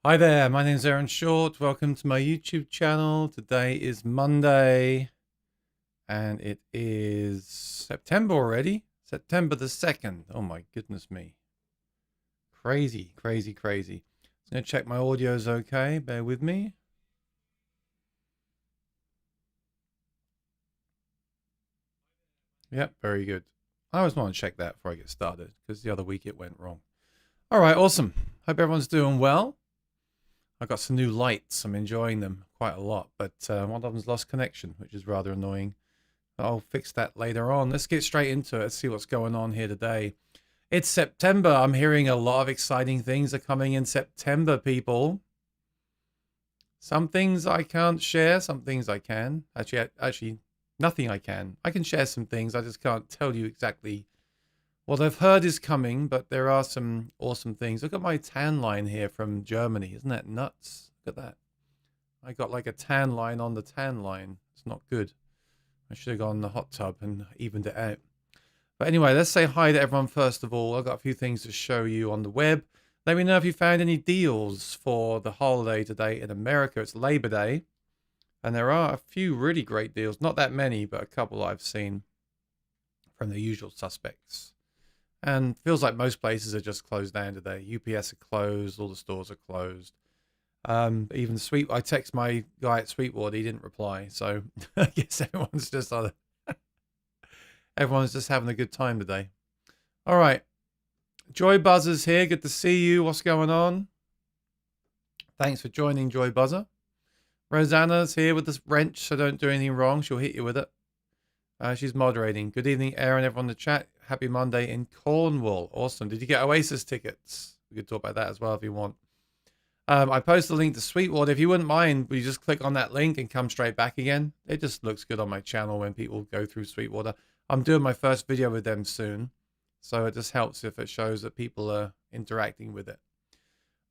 Hi there, my name is Aaron Short. Welcome to my YouTube channel. Today is Monday and it is September already. September the 2nd. Oh my goodness me. Crazy, crazy, crazy. I'm going to check my audio is okay. Bear with me. Yep, very good. I always want to check that before I get started because the other week it went wrong. All right, awesome. Hope everyone's doing well. I got some new lights. I'm enjoying them quite a lot, but one of them's lost connection, which is rather annoying. I'll fix that later on. Let's get straight into it. Let's see what's going on here today. It's September. I'm hearing a lot of exciting things are coming in September, people. Some things I can't share, some things I can. Actually, nothing I can. I can share some things. I just can't tell you exactly what I've heard is coming, but there are some awesome things. Look at my tan line here from Germany. Isn't that nuts? Look at that. I got like a tan line on the tan line. It's not good. I should have gone in the hot tub and evened it out. But anyway, let's say hi to everyone first of all. I've got a few things to show you on the web. Let me know if you found any deals for the holiday today in America. It's Labor Day. And there are a few really great deals. Not that many, but a couple I've seen from the usual suspects. And feels like most places are just closed down today. UPS are closed. All the stores are closed. Even I text my guy at Sweetwater, he didn't reply. So I guess everyone's just having a good time today. All right. Joy Buzzer's here. Good to see you. What's going on? Thanks for joining, Joy Buzzer. Rosanna's here with this wrench, so don't do anything wrong. She'll hit you with it. She's moderating. Good evening, Aaron, everyone in the chat. Happy Monday in Cornwall. Awesome. Did you get Oasis tickets? We could talk about that as well if you want. I posted a link to Sweetwater. If you wouldn't mind, will you just click on that link and come straight back again? It just looks good on my channel when people go through Sweetwater. I'm doing my first video with them soon, so it just helps if it shows that people are interacting with it.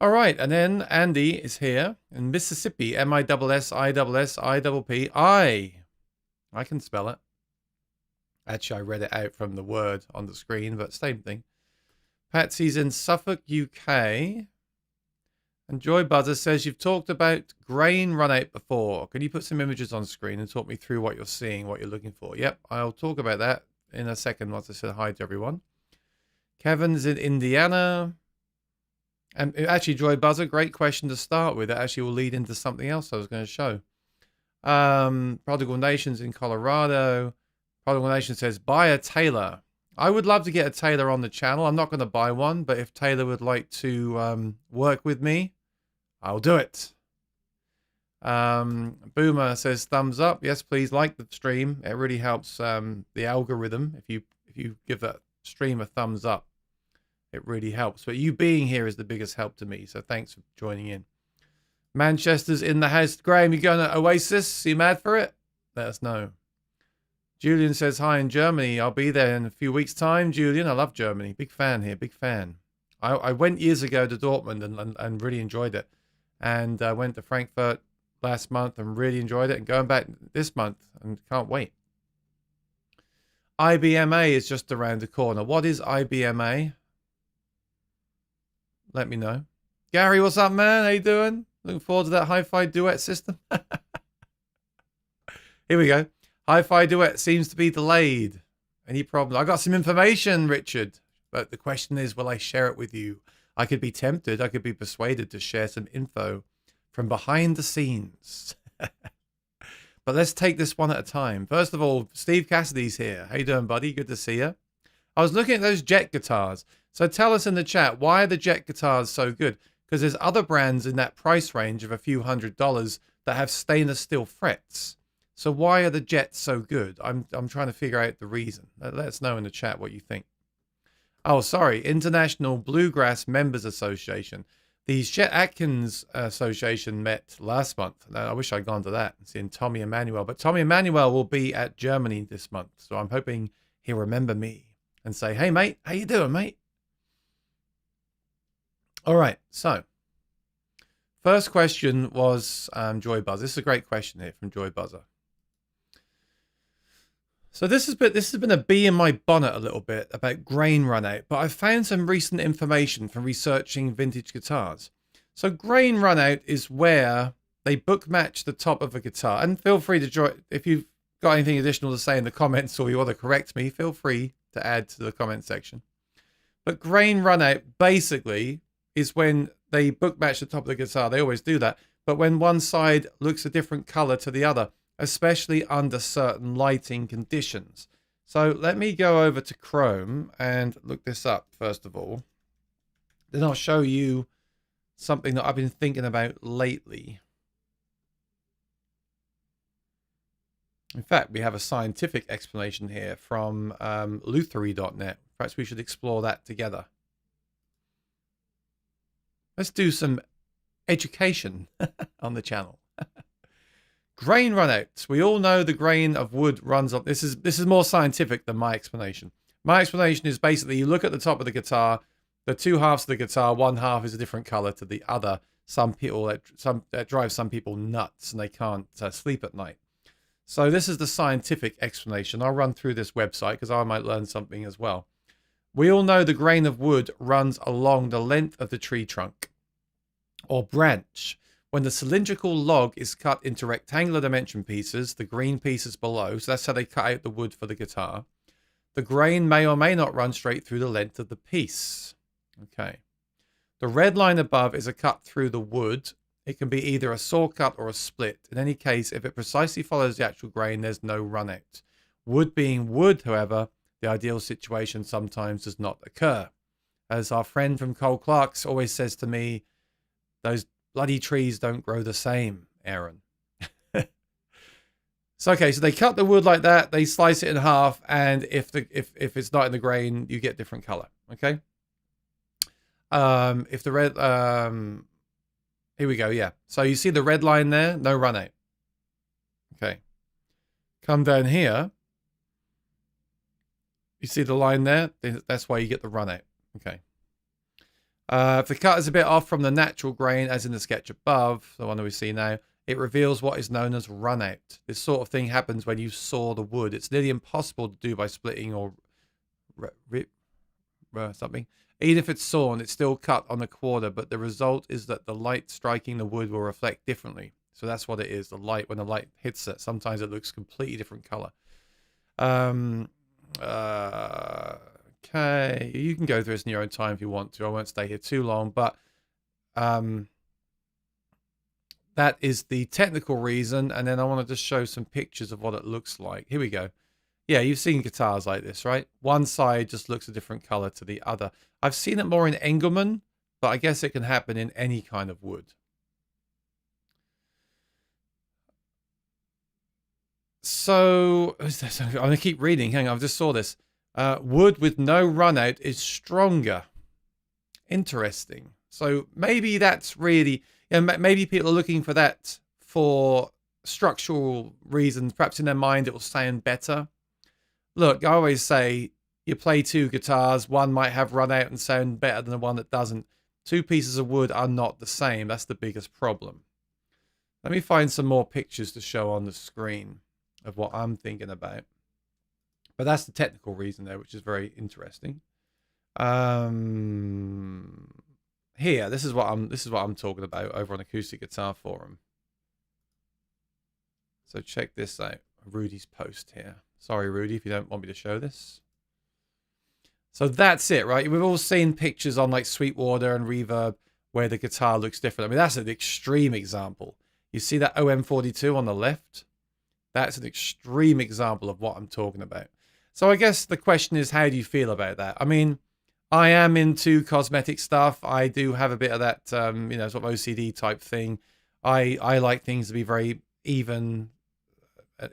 All right, and then Andy is here in Mississippi. MISSISSIPPI. I can spell it. Actually, I read it out from the word on the screen, but same thing. Patsy's in Suffolk, UK. And Joy Buzzer says, you've talked about grain runout before. Can you put some images on screen and talk me through what you're seeing, what you're looking for? Yep, I'll talk about that in a second once I said hi to everyone. Kevin's in Indiana. And actually, Joy Buzzer, great question to start with. That actually will lead into something else I was going to show. Prodigal Nation's in Colorado. Prodigal Nation says, buy a Taylor. I would love to get a Taylor on the channel. I'm not going to buy one, but if Taylor would like to work with me, I'll do it. Boomer says thumbs up. Yes, please like the stream. It really helps the algorithm. If you give that stream a thumbs up, it really helps. But you being here is the biggest help to me. So thanks for joining in. Manchester's in the house. Graham, you going to Oasis? You mad for it? Let us know. Julian says hi in Germany. I'll be there in a few weeks' time. Julian, I love Germany. Big fan here. Big fan. I went years ago to Dortmund and really enjoyed it. And I went to Frankfurt last month and really enjoyed it. And going back this month and can't wait. IBMA is just around the corner. What is IBMA? Let me know. Gary, what's up, man? How you doing? Looking forward to that hi-fi duet system. Here we go. Hi-fi duet seems to be delayed. Any problem? I got some information, Richard. But the question is, will I share it with you? I could be tempted. I could be persuaded to share some info from behind the scenes. But let's take this one at a time. First of all, Steve Cassidy's here. How you doing, buddy? Good to see you. I was looking at those Jet guitars. So tell us in the chat, why are the Jet guitars so good? Because there's other brands in that price range of a few $100s that have stainless steel frets. So why are the Jets so good? I'm trying to figure out the reason. Let us know in the chat what you think. Oh, sorry. International Bluegrass Members Association. The Chet Atkins Association met last month. I wish I'd gone to that and seen Tommy Emmanuel. But Tommy Emmanuel will be at Germany this month. So I'm hoping he'll remember me and say, hey, mate, how you doing, mate? All right. So first question was Joy Buzzer. This is a great question here from Joy Buzzer. So this has been a bee in my bonnet a little bit about grain runout, but I've found some recent information from researching vintage guitars. So grain runout is where they book match the top of a guitar. And feel free to join, if you've got anything additional to say in the comments or you want to correct me, feel free to add to the comment section. But grain runout basically is when they book match the top of the guitar. They always do that. But when one side looks a different color to the other, especially under certain lighting conditions. So let me go over to Chrome and look this up first of all. Then I'll show you something that I've been thinking about lately. In fact, we have a scientific explanation here from luthery.net. Perhaps we should explore that together. Let's do some education on the channel. Grain runouts. We all know the grain of wood runs up. This is more scientific than my explanation. My explanation is basically you look at the top of the guitar, the two halves of the guitar, one half is a different color to the other. Some people that drives some people nuts and they can't sleep at night. So this is the scientific explanation. I'll run through this website because I might learn something as well. We all know the grain of wood runs along the length of the tree trunk or branch. When the cylindrical log is cut into rectangular dimension pieces, the green pieces below, so that's how they cut out the wood for the guitar, the grain may or may not run straight through the length of the piece. Okay. The red line above is a cut through the wood. It can be either a saw cut or a split. In any case, if it precisely follows the actual grain, there's no run out. Wood being wood, however, the ideal situation sometimes does not occur. As our friend from Cole Clark's always says to me, those bloody trees don't grow the same, Aaron. So, okay, so they cut the wood like that, they slice it in half, and if it's not in the grain, you get different color, okay? If the red, here we go, yeah. So you see the red line there, no run out. Okay. Come down here. You see the line there? That's why you get the run out. Okay. If the cut is a bit off from the natural grain, as in the sketch above, the one that we see now, it reveals what is known as run out. This sort of thing happens when you saw the wood. It's nearly impossible to do by splitting or something. Even if it's sawn, it's still cut on a quarter, but the result is that the light striking the wood will reflect differently. So that's what it is. The light, when the light hits it, sometimes it looks completely different color. Okay, you can go through this in your own time if you want to. I won't stay here too long, but that is the technical reason. And then I want to just show some pictures of what it looks like. Here we go. Yeah, you've seen guitars like this, right? One side just looks a different color to the other. I've seen it more in Engelmann, but I guess it can happen in any kind of wood. So, I'm going to keep reading. Hang on, I just saw this. Wood with no run out is stronger. Interesting. So maybe that's really, maybe people are looking for that for structural reasons. Perhaps in their mind it will sound better. Look, I always say you play two guitars. One might have run out and sound better than the one that doesn't. Two pieces of wood are not the same. That's the biggest problem. Let me find some more pictures to show on the screen of what I'm thinking about. But that's the technical reason there, which is very interesting. Here, this is what I'm talking about over on Acoustic Guitar Forum. So check this out. Rudy's post here. Sorry, Rudy, if you don't want me to show this. So that's it, right? We've all seen pictures on like Sweetwater and Reverb where the guitar looks different. I mean, that's an extreme example. You see that OM42 on the left? That's an extreme example of what I'm talking about. So I guess the question is, how do you feel about that? I mean, I am into cosmetic stuff. I do have a bit of that, you know, sort of OCD type thing. I like things to be very even,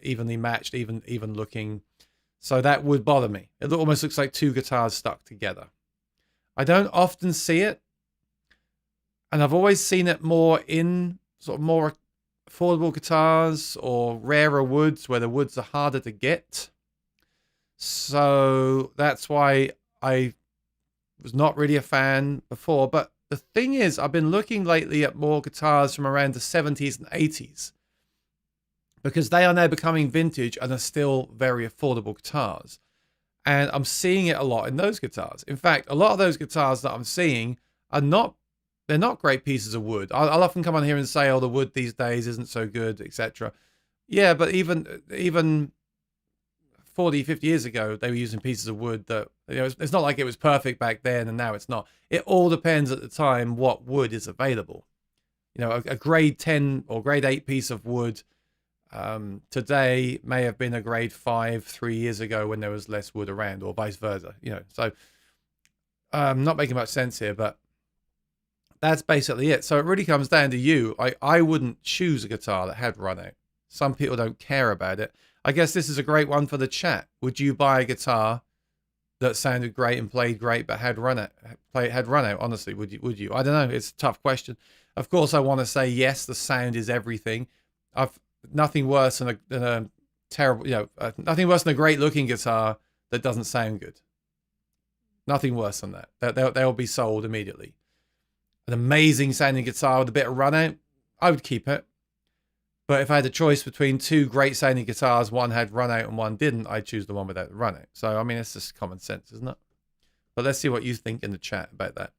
evenly matched, even looking. So that would bother me. It almost looks like two guitars stuck together. I don't often see it. And I've always seen it more in sort of more affordable guitars or rarer woods where the woods are harder to get. So that's why I was not really a fan before. But the thing is, I've been looking lately at more guitars from around the 70s and 80s because they are now becoming vintage and are still very affordable guitars. And I'm seeing it a lot in those guitars. In fact, a lot of those guitars that I'm seeing are not they're not great pieces of wood. I'll often come on here and say, oh, the wood these days isn't so good, etc. Yeah, but even 40, 50 years ago, they were using pieces of wood that, it's not like it was perfect back then and now it's not. It all depends at the time what wood is available. A grade 10 or grade 8 piece of wood today may have been a grade 5 3 years ago when there was less wood around, or vice versa. So not making much sense here, but that's basically it. So it really comes down to you. I wouldn't choose a guitar that had runout. Some people don't care about it. I guess this is a great one for the chat. Would you buy a guitar that sounded great and played great but had runout? Honestly, would you? I don't know. It's a tough question. Of course, I want to say yes. The sound is everything. Nothing worse than a terrible, nothing worse than a great-looking guitar that doesn't sound good. Nothing worse than that. They'll be sold immediately. An amazing sounding guitar with a bit of runout, I would keep it. But if I had a choice between two great sounding guitars, one had runout and one didn't, I'd choose the one without the runout. So, I mean, it's just common sense, isn't it? But let's see what you think in the chat about that.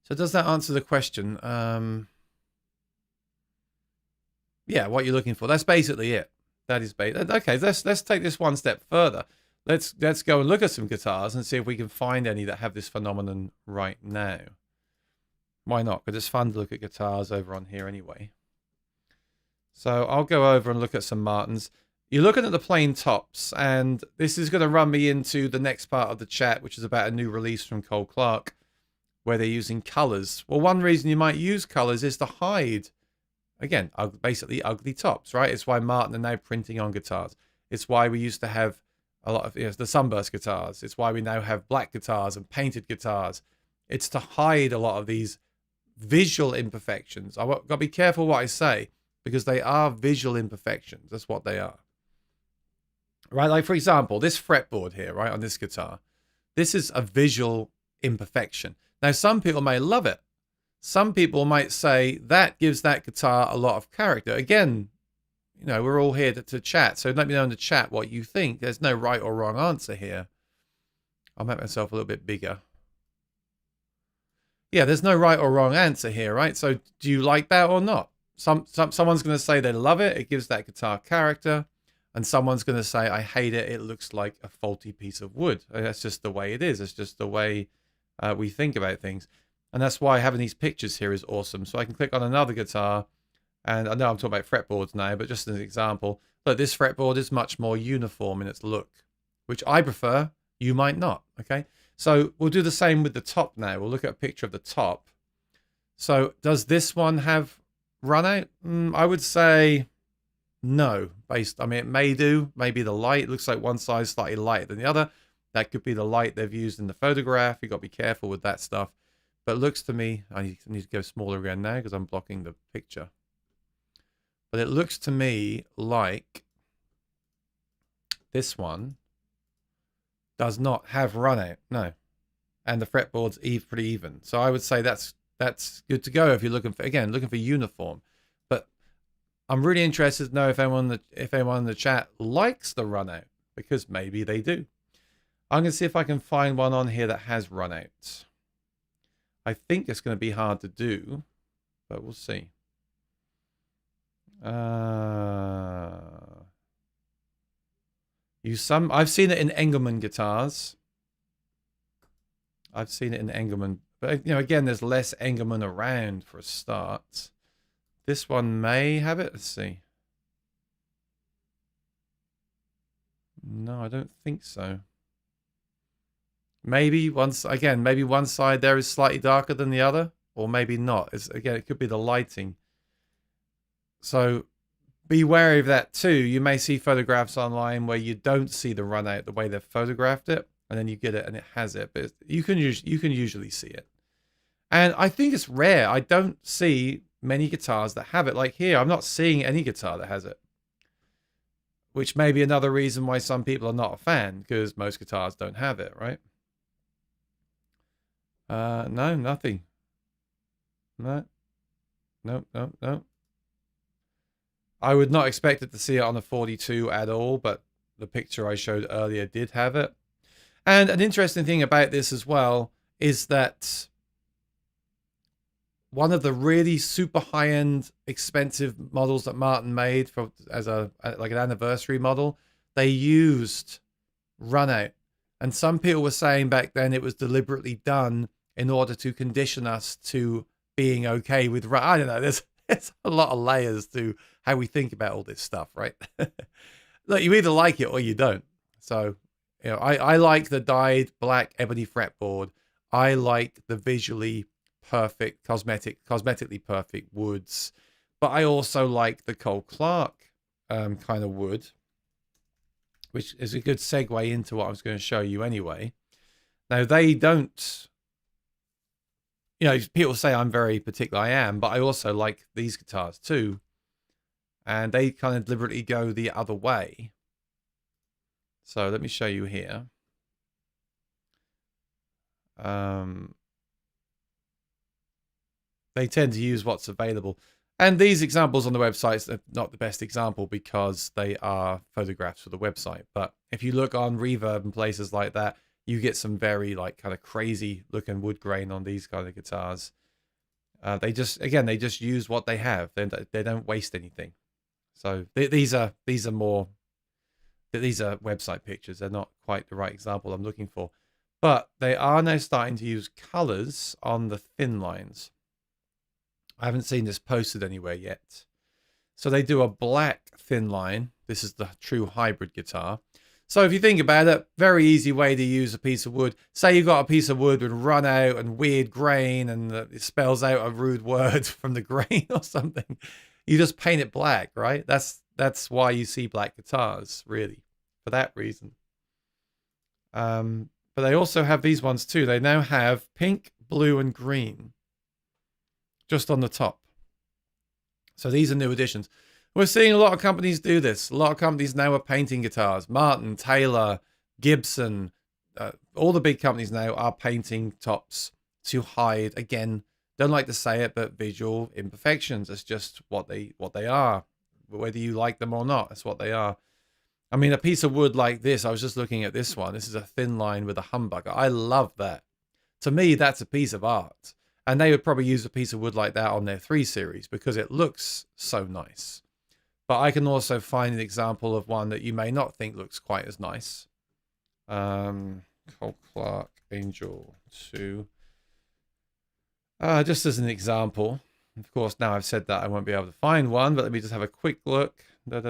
So does that answer the question? Yeah, what you're looking for. That's basically it. That is okay. Let's take this one step further. Let's go and look at some guitars and see if we can find any that have this phenomenon right now. Why not? Because it's fun to look at guitars over on here anyway. So I'll go over and look at some Martins. You're looking at the plain tops, and this is going to run me into the next part of the chat, which is about a new release from Cole Clark, where they're using colors. Well, one reason you might use colors is to hide, again, basically ugly tops, right? It's why Martin are now printing on guitars. It's why we used to have a lot of the sunburst guitars. It's why we now have black guitars and painted guitars. It's to hide a lot of these visual imperfections. I've got to be careful what I say, because they are visual imperfections. That's what they are. Right, like for example, this fretboard here, right, on this guitar. This is a visual imperfection. Now, some people may love it. Some people might say that gives that guitar a lot of character. Again, we're all here to chat, so let me know in the chat what you think. There's no right or wrong answer here. I'll make myself a little bit bigger. Yeah, there's no right or wrong answer here, right? So do you like that or not? Someone's going to say they love it. It gives that guitar character. And someone's going to say, I hate it. It looks like a faulty piece of wood. That's just the way it is. It's just the way we think about things. And that's why having these pictures here is awesome. So I can click on another guitar. And I know I'm talking about fretboards now, but just as an example, look, this fretboard is much more uniform in its look, which I prefer. You might not. Okay. So we'll do the same with the top now. We'll look at a picture of the top. So does this one have runout? I would say no. I mean, it may do. Maybe the light looks like one side slightly lighter than the other. That could be the light they've used in the photograph. You've got to be careful with that stuff. But it looks to me, I need to go smaller again now because I'm blocking the picture. But it looks to me like this one does not have runout. No. And the fretboard's pretty even. So I would say that's good to go if you're looking for uniform. But I'm really interested to know if anyone in the chat likes the runout, because maybe they do. I'm going to see if I can find one on here that has runout. I think it's going to be hard to do, but we'll see. I've seen it in Engelmann guitars. I've seen it in Engelmann. But, again, there's less Engelmann around for a start. This one may have it. Let's see. No, I don't think so. Maybe one side there is slightly darker than the other, or maybe not. It could be the lighting. So be wary of that too. You may see photographs online where you don't see the runout the way they've photographed it, and then you get it and it has it. But you can usually see it. And I think it's rare. I don't see many guitars that have it. Like here, I'm not seeing any guitar that has it. Which may be another reason why some people are not a fan, because most guitars don't have it, right? No, nothing. No. No. I would not expect it to see it on a 42 at all, but the picture I showed earlier did have it. And an interesting thing about this as well is that one of the really super high-end expensive models that Martin made for as like an anniversary model, they used runout. And some people were saying back then it was deliberately done in order to condition us to being okay with run. I don't know, there's a lot of layers to how we think about all this stuff, right? Look, you either like it or you don't. So, you know, I like the dyed black ebony fretboard. I like the visually perfect, cosmetically perfect woods. But I also like the Cole Clark kind of wood, which is a good segue into what I was going to show you anyway. Now, they don't, you know, people say I'm very particular. I am, but I also like these guitars too. And they kind of deliberately go the other way. So let me show you here. They tend to use what's available. And these examples on the websites are not the best example because they are photographs for the website. But if you look on Reverb and places like that, you get some very like kind of crazy looking wood grain on these kind of guitars. They just use what they have. They don't waste anything. So these are website pictures. They're not quite the right example I'm looking for. But they are now starting to use colors on the thin lines. I haven't seen this posted anywhere yet. So they do a black thin line. This is the true hybrid guitar. So if you think about it, very easy way to use a piece of wood. Say you've got a piece of wood with run out and weird grain and it spells out a rude word from the grain or something. You just paint it black, right? That's why you see black guitars, really, for that reason. But they also have these ones too. They now have pink, blue, and green just on the top. So these are new additions. We're seeing a lot of companies do this. A lot of companies now are painting guitars. Martin, Taylor, Gibson, all the big companies now are painting tops to hide, again, don't like to say it, but visual imperfections. It's just what they are. Whether you like them or not, that's what they are. I mean, a piece of wood like this, I was just looking at this one. This is a thin line with a humbucker. I love that. To me, that's a piece of art. And they would probably use a piece of wood like that on their 3 Series because it looks so nice. But I can also find an example of one that you may not think looks quite as nice. Cole Clark Angel 2. Just as an example. Of course, now I've said that, I won't be able to find one, but let me just have a quick look. Of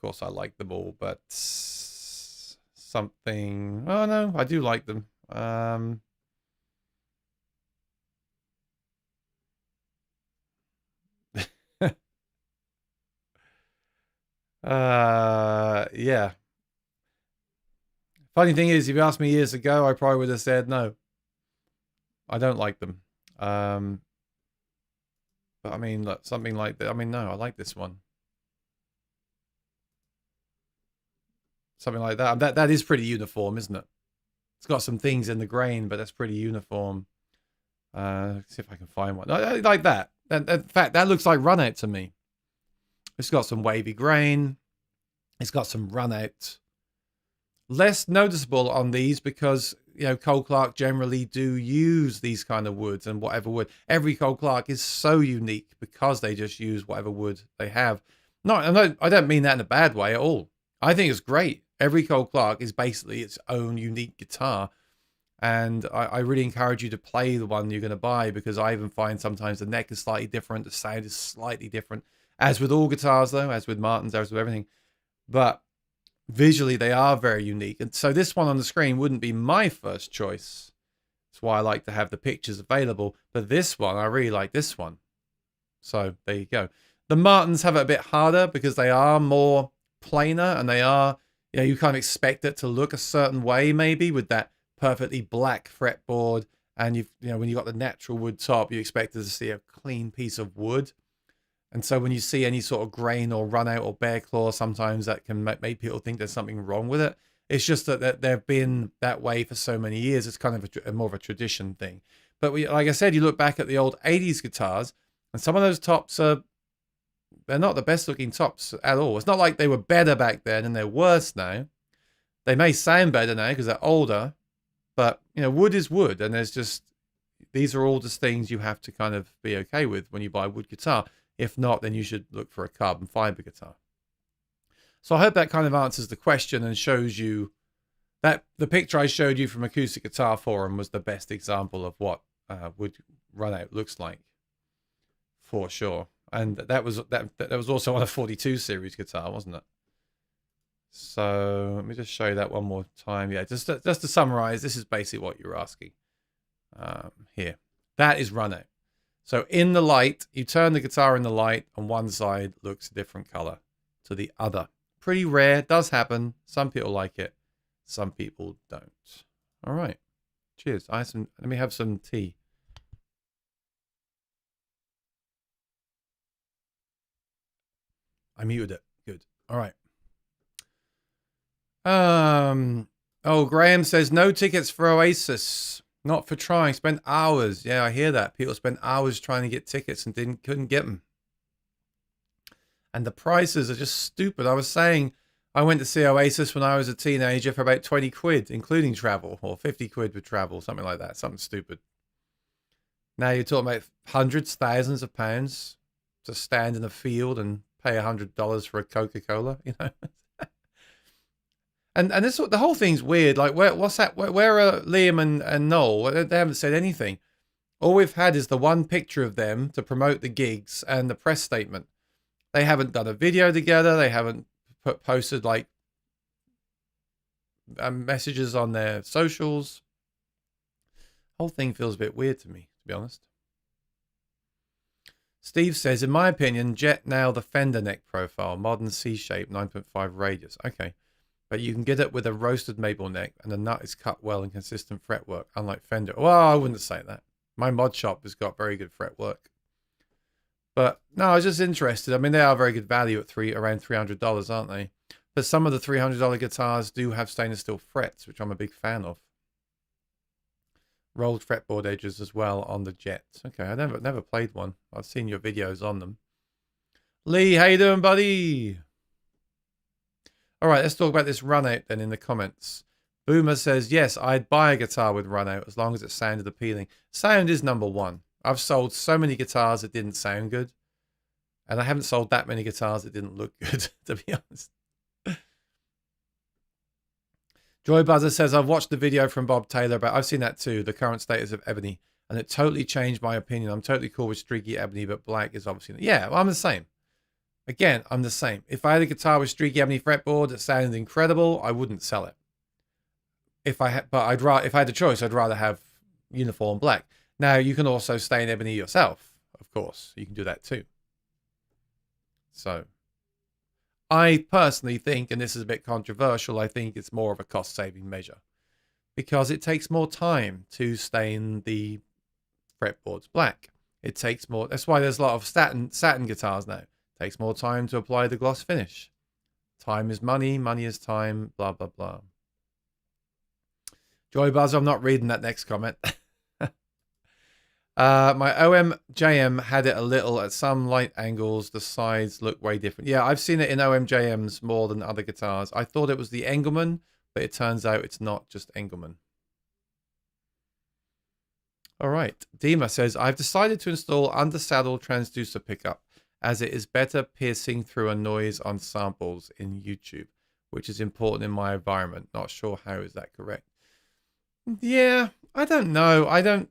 course, I like them all, but something... Oh, no, I do like them. Yeah. Funny thing is, if you asked me years ago, I probably would have said no. I don't like them. But I mean, look, something like that. I mean, no, I like this one. Something like that. That is pretty uniform, isn't it? It's got some things in the grain, but that's pretty uniform. Let's see if I can find one. I like that. In fact, that looks like run out to me. It's got some wavy grain. It's got some run out. Less noticeable on these because, you know, Cole Clark generally do use these kind of woods and whatever wood. Every Cole Clark is so unique because they just use whatever wood they have. No, I don't mean that in a bad way at all. I think it's great. Every Cole Clark is basically its own unique guitar. And I really encourage you to play the one you're going to buy because I even find sometimes the neck is slightly different. The sound is slightly different. As with all guitars, though, as with Martins, as with everything. But visually, they are very unique. And so this one on the screen wouldn't be my first choice. That's why I like to have the pictures available. But this one, I really like this one. So there you go. The Martins have it a bit harder because they are more plainer and they are, you know, you kind of expect it to look a certain way maybe with that perfectly black fretboard. And you know, when you got the natural wood top, you expect to see a clean piece of wood. And so when you see any sort of grain or run out or bear claw, sometimes that can make people think there's something wrong with it. It's just that they've been that way for so many years. It's kind of more of a tradition thing. But like I said, you look back at the old 80s guitars, and some of those tops they're not the best looking tops at all. It's not like they were better back then and they're worse now. They may sound better now because they're older, But, you know, wood is wood, and these are all just things you have to kind of be okay with when you buy a wood guitar. If not, then you should look for a carbon fiber guitar. So I hope that kind of answers the question and shows you that the picture I showed you from Acoustic Guitar Forum was the best example of what wood runout looks like, for sure. And that was also on a 42 series guitar, wasn't it? So let me just show you that one more time. Yeah, just to summarize, this is basically what you're asking here. That is runout. So in the light, you turn the guitar in the light, and one side looks a different color to the other. Pretty rare, does happen. Some people like it, some people don't. All right, cheers. Let me have some tea. I muted it. Good. All right. Oh, Graham says no tickets for Oasis. Not for trying. Spent hours. Yeah, I hear that. People spent hours trying to get tickets and couldn't get them. And the prices are just stupid. I was saying I went to see Oasis when I was a teenager for about 20 quid, including travel, or 50 quid with travel, something like that. Something stupid. Now you're talking about hundreds, thousands of pounds to stand in a field and pay $100 for a Coca-Cola, you know. And this, the whole thing's weird. Like, what's that? Where are Liam and Noel? They haven't said anything. All we've had is the one picture of them to promote the gigs and the press statement. They haven't done a video together. They haven't posted like messages on their socials. Whole thing feels a bit weird to me, to be honest. Steve says, in my opinion, Jet nailed the Fender neck profile, modern C-shape, 9.5 radius. Okay. But you can get it with a roasted maple neck, and the nut is cut well and consistent fretwork, unlike Fender. Well, I wouldn't say that. My mod shop has got very good fretwork. But no, I was just interested. I mean, they are very good value at around $300, aren't they? But some of the $300 guitars do have stainless steel frets, which I'm a big fan of. Rolled fretboard edges as well on the Jet. Okay, I never played one. I've seen your videos on them. Lee, how you doing, buddy? All right, let's talk about this runout then in the comments. Boomer says, yes, I'd buy a guitar with runout as long as it sounded appealing. Sound is number one. I've sold so many guitars that didn't sound good. And I haven't sold that many guitars that didn't look good, to be honest. Joy Buzzer says, I've watched the video from Bob Taylor, but I've seen that too, the current status of ebony. And it totally changed my opinion. I'm totally cool with streaky ebony, but black is obviously... Yeah, well, I'm the same. Again, I'm the same. If I had a guitar with streaky ebony fretboard that sounded incredible, I wouldn't sell it. If I had the choice, I'd rather have uniform black. Now, you can also stain ebony yourself, of course. You can do that too. So, I personally think, and this is a bit controversial, I think it's more of a cost-saving measure. Because it takes more time to stain the fretboards black. It takes more... That's why there's a lot of satin guitars now. It takes more time to apply the gloss finish. Time is money, money is time, blah, blah, blah. Joy Buzz, I'm not reading that next comment. My OMJM had it a little at some light angles. The sides look way different. Yeah, I've seen it in OMJMs more than other guitars. I thought it was the Engelmann, but it turns out it's not just Engelmann. All right. Dima says, I've decided to install under-saddle transducer pickup as it is better piercing through a noise on samples in YouTube, which is important in my environment. Not sure how is that correct. Yeah, I don't know. I don't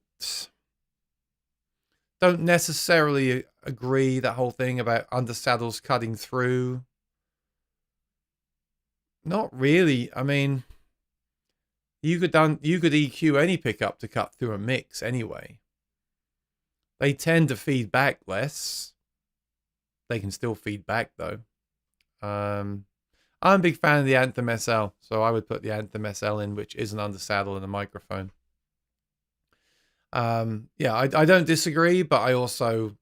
necessarily agree that whole thing about undersaddles cutting through. Not really. I mean, you could EQ any pickup to cut through a mix anyway. They tend to feed back less. They can still feed back though. I'm a big fan of the Anthem SL, so I would put the Anthem SL in, which is an undersaddle and a microphone. Yeah, I don't disagree, but I also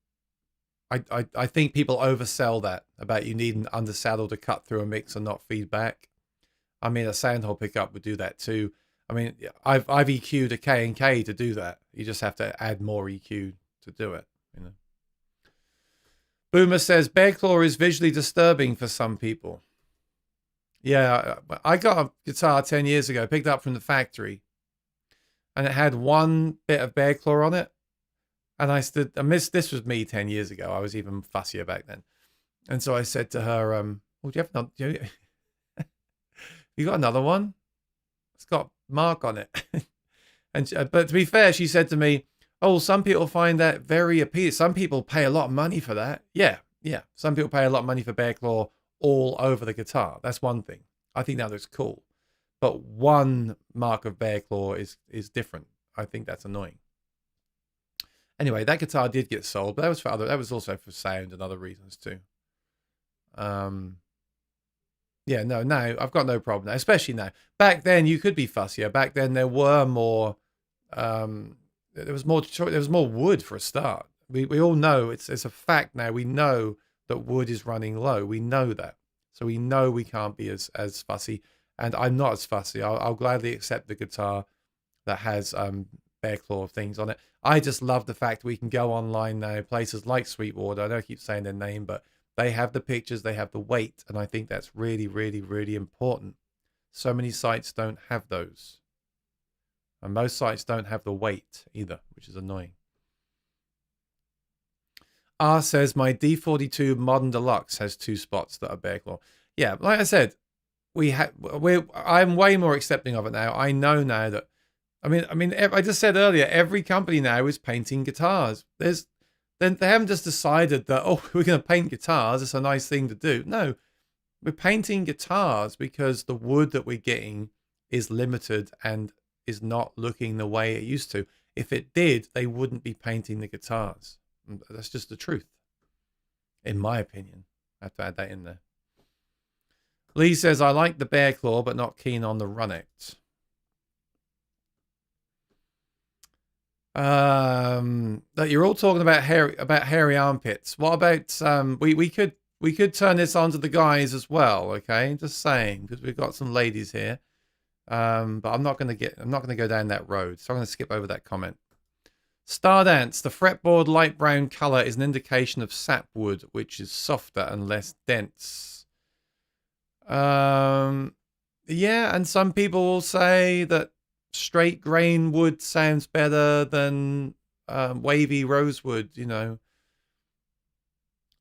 I think people oversell that about you need an undersaddle to cut through a mix and not feedback. I mean, a Soundhole pickup would do that too. I mean, I've EQ'd a K&K to do that. You just have to add more EQ to do it, you know. Boomer says bear claw is visually disturbing for some people. Yeah, I got a guitar 10 years ago, picked up from the factory. and it had one bit of bear claw on it. And this was me 10 years ago. I was even fussier back then. And so I said to her, well, do you have another, you got another one? It's got mark on it. But to be fair, she said to me, oh, some people find that very appealing. Some people pay a lot of money for that. Yeah. Some people pay a lot of money for bear claw all over the guitar. That's one thing. I think that looks cool. But one mark of bear claw is different. I think that's annoying. Anyway, that guitar did get sold, but that was also for sound and other reasons too. Yeah, no, I've got no problem now, especially now. Back then, you could be fussier. Back then, there were more. There was more wood for a start. We all know it's a fact now. We know that wood is running low. We know that, so we know we can't be as fussy. And I'm not as fussy. I'll gladly accept the guitar that has bear claw things on it. I just love the fact we can go online now, places like Sweetwater. I know I keep saying their name, but they have the pictures, they have the weight, and I think that's really, really, really important. So many sites don't have those. And most sites don't have the weight either, which is annoying. R says, my D42 Modern Deluxe has 2 spots that are bear claw. Yeah, like I said, I'm way more accepting of it now. I know now that, I mean, I just said earlier, every company now is painting guitars. They haven't just decided that, oh, we're going to paint guitars. It's a nice thing to do. No, we're painting guitars because the wood that we're getting is limited and is not looking the way it used to. If it did, they wouldn't be painting the guitars. That's just the truth, in my opinion. I have to add that in there. Lee says, I like the bear claw, but not keen on the runout. That you're all talking about hairy armpits. What about we could turn this on to the guys as well, okay? Just saying, because we've got some ladies here. But I'm not gonna go down that road, so I'm gonna skip over that comment. Stardance, the fretboard light brown color is an indication of sapwood, which is softer and less dense. Yeah, and some people will say that straight grain wood sounds better than wavy rosewood. You know,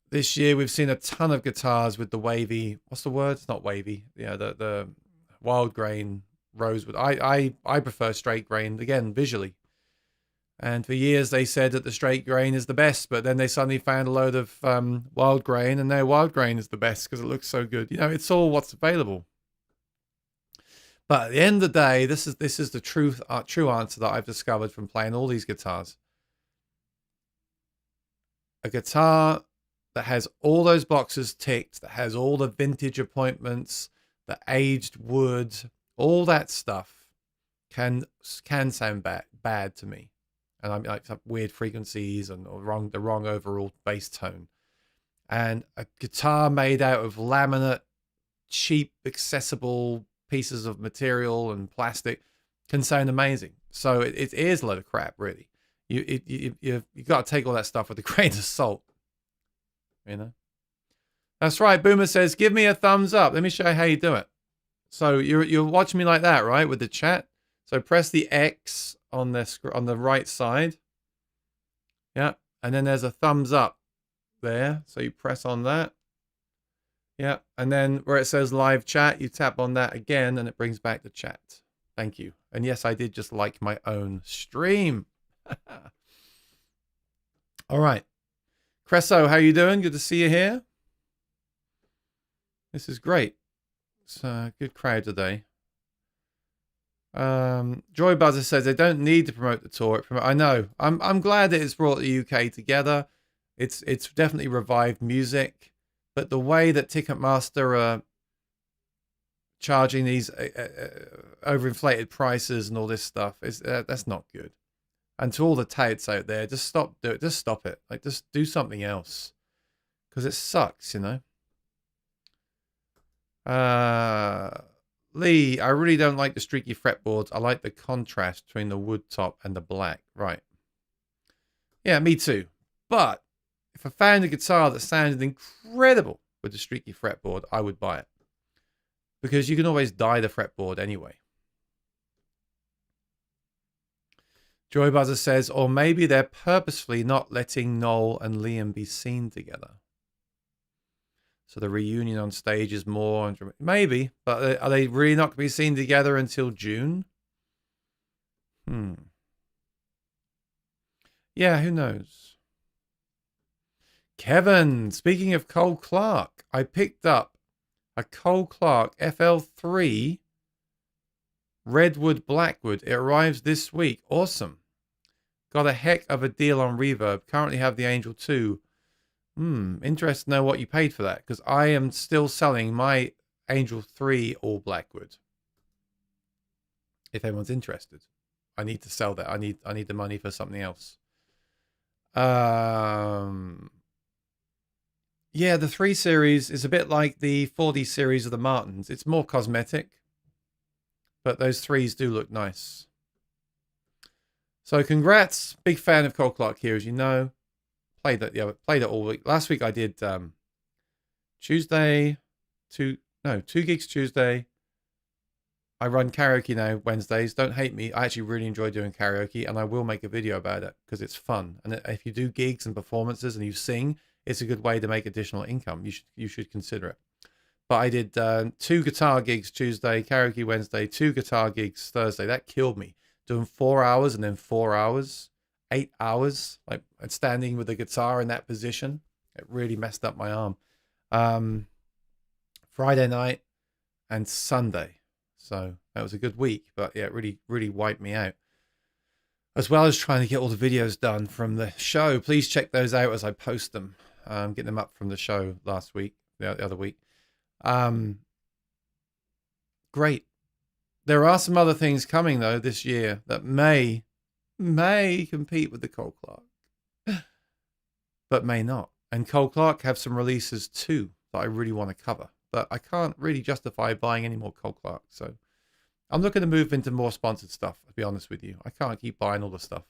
this year we've seen a ton of guitars with the wavy. What's the word? It's not wavy. Yeah, the wild grain rosewood. I prefer straight grain again visually. And for years they said that the straight grain is the best, but then they suddenly found a load of wild grain, and now wild grain is the best because it looks so good. You know, it's all what's available. But at the end of the day, this is the true answer that I've discovered from playing all these guitars. A guitar that has all those boxes ticked, that has all the vintage appointments, the aged wood, all that stuff can sound bad to me. And I mean, like weird frequencies and the wrong overall bass tone. And a guitar made out of laminate, cheap, accessible pieces of material and plastic can sound amazing. So it is a load of crap, really. You got to take all that stuff with a grain of salt. You know. That's right. Boomer says, "Give me a thumbs up. Let me show you how you do it." So you're watching me like that, right, with the chat. So press the X on the right side. Yeah, and then there's a thumbs up there. So you press on that. Yeah, and then where it says live chat, you tap on that again, and it brings back the chat. Thank you. And yes, I did just like my own stream. All right. Cresso, how you doing? Good to see you here. This is great. It's a good crowd today. Joy Buzzer says they don't need to promote the tour. I know. I'm glad that it's brought the UK together. It's definitely revived music, but the way that Ticketmaster are charging these overinflated prices and all this stuff is that's not good. And to all the touts out there, just stop it. Like, just do something else, because it sucks, you know. Lee, I really don't like the streaky fretboards. I like the contrast between the wood top and the black. Right. Yeah, me too. But if I found a guitar that sounded incredible with the streaky fretboard, I would buy it. Because you can always dye the fretboard anyway. Joy Buzzer says, or maybe they're purposefully not letting Noel and Liam be seen together. So the reunion on stage is more... Maybe, but are they really not going to be seen together until June? Yeah, who knows? Kevin, speaking of Cole Clark, I picked up a Cole Clark FL3 Redwood Blackwood. It arrives this week. Awesome. Got a heck of a deal on Reverb. Currently have the Angel 2. Interested to know what you paid for that, because I am still selling my Angel 3 all Blackwood. If anyone's interested. I need to sell that. I need the money for something else. Yeah, the 3 series is a bit like the 4D series of the Martins. It's more cosmetic, but those 3s do look nice. So congrats. Big fan of Cole Clark here, as you know. Played it all week. Last week I did Tuesday, 2 gigs Tuesday. I run karaoke now Wednesdays. Don't hate me. I actually really enjoy doing karaoke, and I will make a video about it because it's fun. And if you do gigs and performances and you sing, it's a good way to make additional income. You should consider it. But I did 2 guitar gigs Tuesday, karaoke Wednesday, 2 guitar gigs Thursday. That killed me. Doing 4 hours and then 4 hours, 8 hours, like standing with the guitar in that position. It really messed up my arm. Friday night and Sunday. So that was a good week, but yeah, it really wiped me out. As well as trying to get all the videos done from the show. Please check those out as I post them. Getting them up from the show last week, the other week. Great. There are some other things coming though this year that may compete with the Cole Clark, but may not. And Cole Clark have some releases too that I really want to cover, but I can't really justify buying any more Cole Clark. So I'm looking to move into more sponsored stuff, to be honest with you. I can't keep buying all the stuff.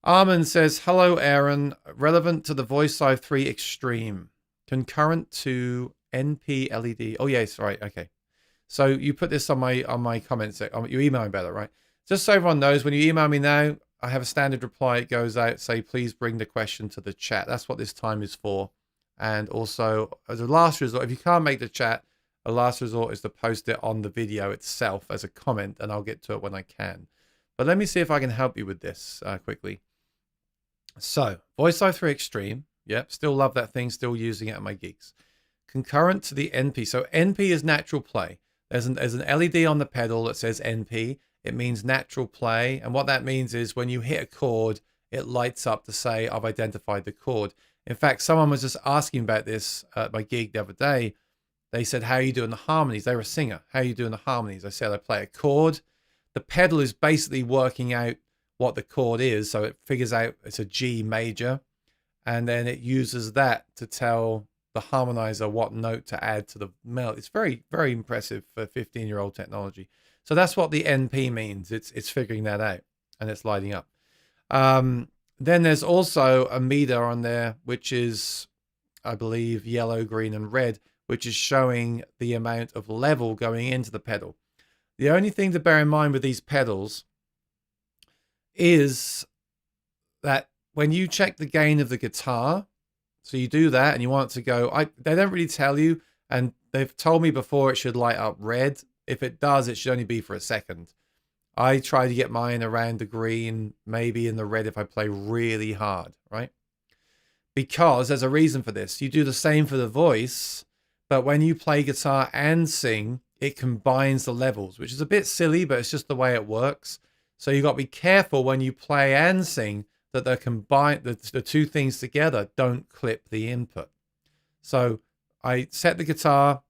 Armin says, hello, Aaron. Relevant to the Voice i 3 Extreme. Concurrent to NP LED. Oh, yes, right. Okay. So you put this on my comments. You email me better, right? Just so everyone knows, when you email me now, I have a standard reply. It goes out, say, please bring the question to the chat. That's what this time is for. And also, as a last resort, if you can't make the chat, a last resort is to post it on the video itself as a comment, and I'll get to it when I can. But let me see if I can help you with this quickly. So, Voice i 3 Extreme. Yep, still love that thing. Still using it at my gigs. Concurrent to the NP. So NP is natural play. There's an LED on the pedal that says NP. It means natural play. And what that means is when you hit a chord, it lights up to say, I've identified the chord. In fact, someone was just asking about this at my gig the other day. They said, how are you doing the harmonies? They were a singer. How are you doing the harmonies? I said, I play a chord. The pedal is basically working out what the chord is. So it figures out it's a G major. And then it uses that to tell the harmonizer what note to add to the melody. It's very, very impressive for 15-year-old technology. So that's what the NP means. It's figuring that out, and it's lighting up. Then there's also a meter on there, which is, I believe, yellow, green, and red, which is showing the amount of level going into the pedal. The only thing to bear in mind with these pedals is that when you check the gain of the guitar, so you do that and you want it to go, they don't really tell you, and they've told me before it should light up red. If it does, it should only be for a second. I try to get mine around the green, maybe in the red if I play really hard, right? Because there's a reason for this. You do the same for the voice, but when you play guitar and sing, it combines the levels, which is a bit silly, but it's just the way it works. So you got to be careful when you play and sing that they're combined, the two things together don't clip the input. So I set the guitar,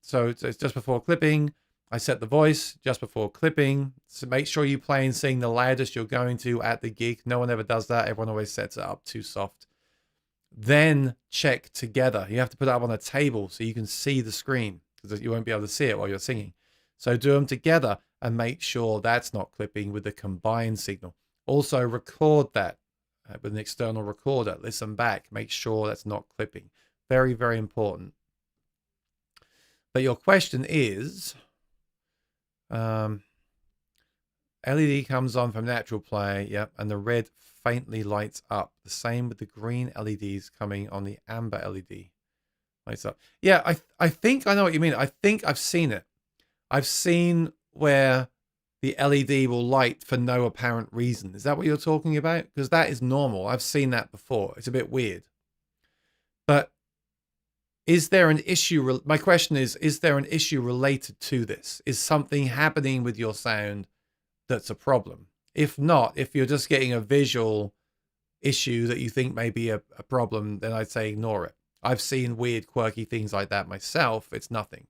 so it's just before clipping. I set the voice just before clipping. So make sure you play and sing the loudest you're going to at the gig. No one ever does that. Everyone always sets it up too soft. Then check together. You have to put it up on a table so you can see the screen, because you won't be able to see it while you're singing. So do them together and make sure that's not clipping with the combined signal. Also record that with an external recorder. Listen back. Make sure that's not clipping. Very, very important. But your question is, LED comes on from natural play, yep, and the red faintly lights up. The same with the green LEDs coming on the amber LED. Lights up. Yeah, I think I know what you mean. I think I've seen it. I've seen where the LED will light for no apparent reason. Is that what you're talking about? Because that is normal. I've seen that before. It's a bit weird. But is there an issue? My question is there an issue related to this? Is something happening with your sound that's a problem? If not, if you're just getting a visual issue that you think may be a problem, then I'd say ignore it. I've seen weird, quirky things like that myself. It's nothing.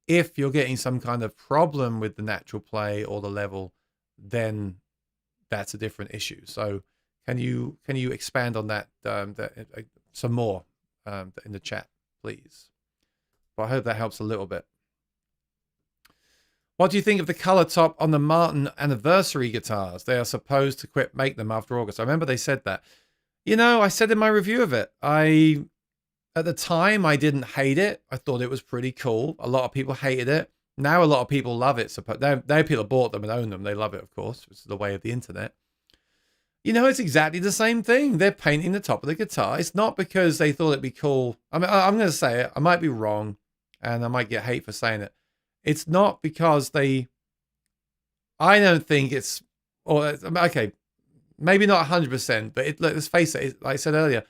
If you're getting some kind of problem with the natural play or the level, then that's a different issue. So can you expand on that, some more in the chat, please? But I hope that helps a little bit. What do you think of the color top on the Martin anniversary guitars? They are supposed to quit make them after August. I remember they said that. You know, I said in my review of it, at the time, I didn't hate it. I thought it was pretty cool. A lot of people hated it. Now a lot of people love it. Now people bought them and own them. They love it, of course. It's the way of the internet. You know, it's exactly the same thing. They're painting the top of the guitar. It's not because they thought it'd be cool. I mean, I'm going to say it. I might be wrong, and I might get hate for saying it. It's not because I don't think it's, or okay, maybe not 100%, but let's face it, like I said earlier,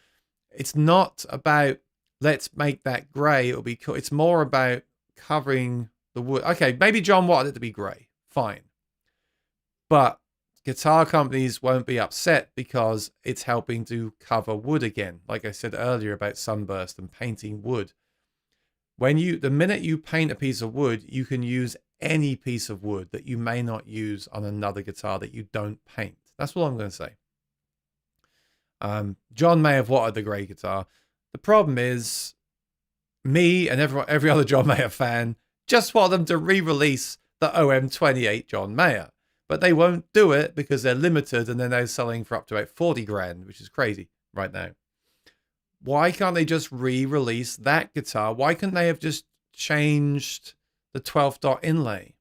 it's not about let's make that gray, it'll be cool. It's more about covering the wood. Okay, maybe John wanted it to be gray. Fine. But guitar companies won't be upset because it's helping to cover wood again. Like I said earlier about sunburst and painting wood. The minute you paint a piece of wood, you can use any piece of wood that you may not use on another guitar that you don't paint. That's what I'm going to say. John may have wanted the gray guitar. The problem is, me and every other John Mayer fan just want them to re-release the OM28 John Mayer. But they won't do it because they're limited and then they're selling for up to about 40 grand, which is crazy right now. Why can't they just re-release that guitar? Why couldn't they have just changed the 12th dot inlay?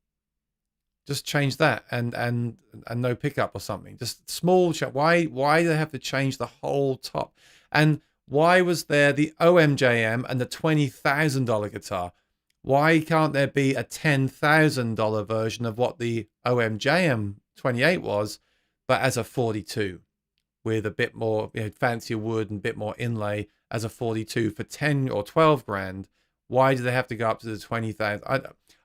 Just change that and no pickup or something. Just small. Why do they have to change the whole top? And why was there the OMJM and the $20,000 guitar? Why can't there be a $10,000 version of what the OMJM 28 was, but as a 42 with a bit more, fancier wood and a bit more inlay as a 42 for 10 or 12 grand? Why do they have to go up to the 20,000?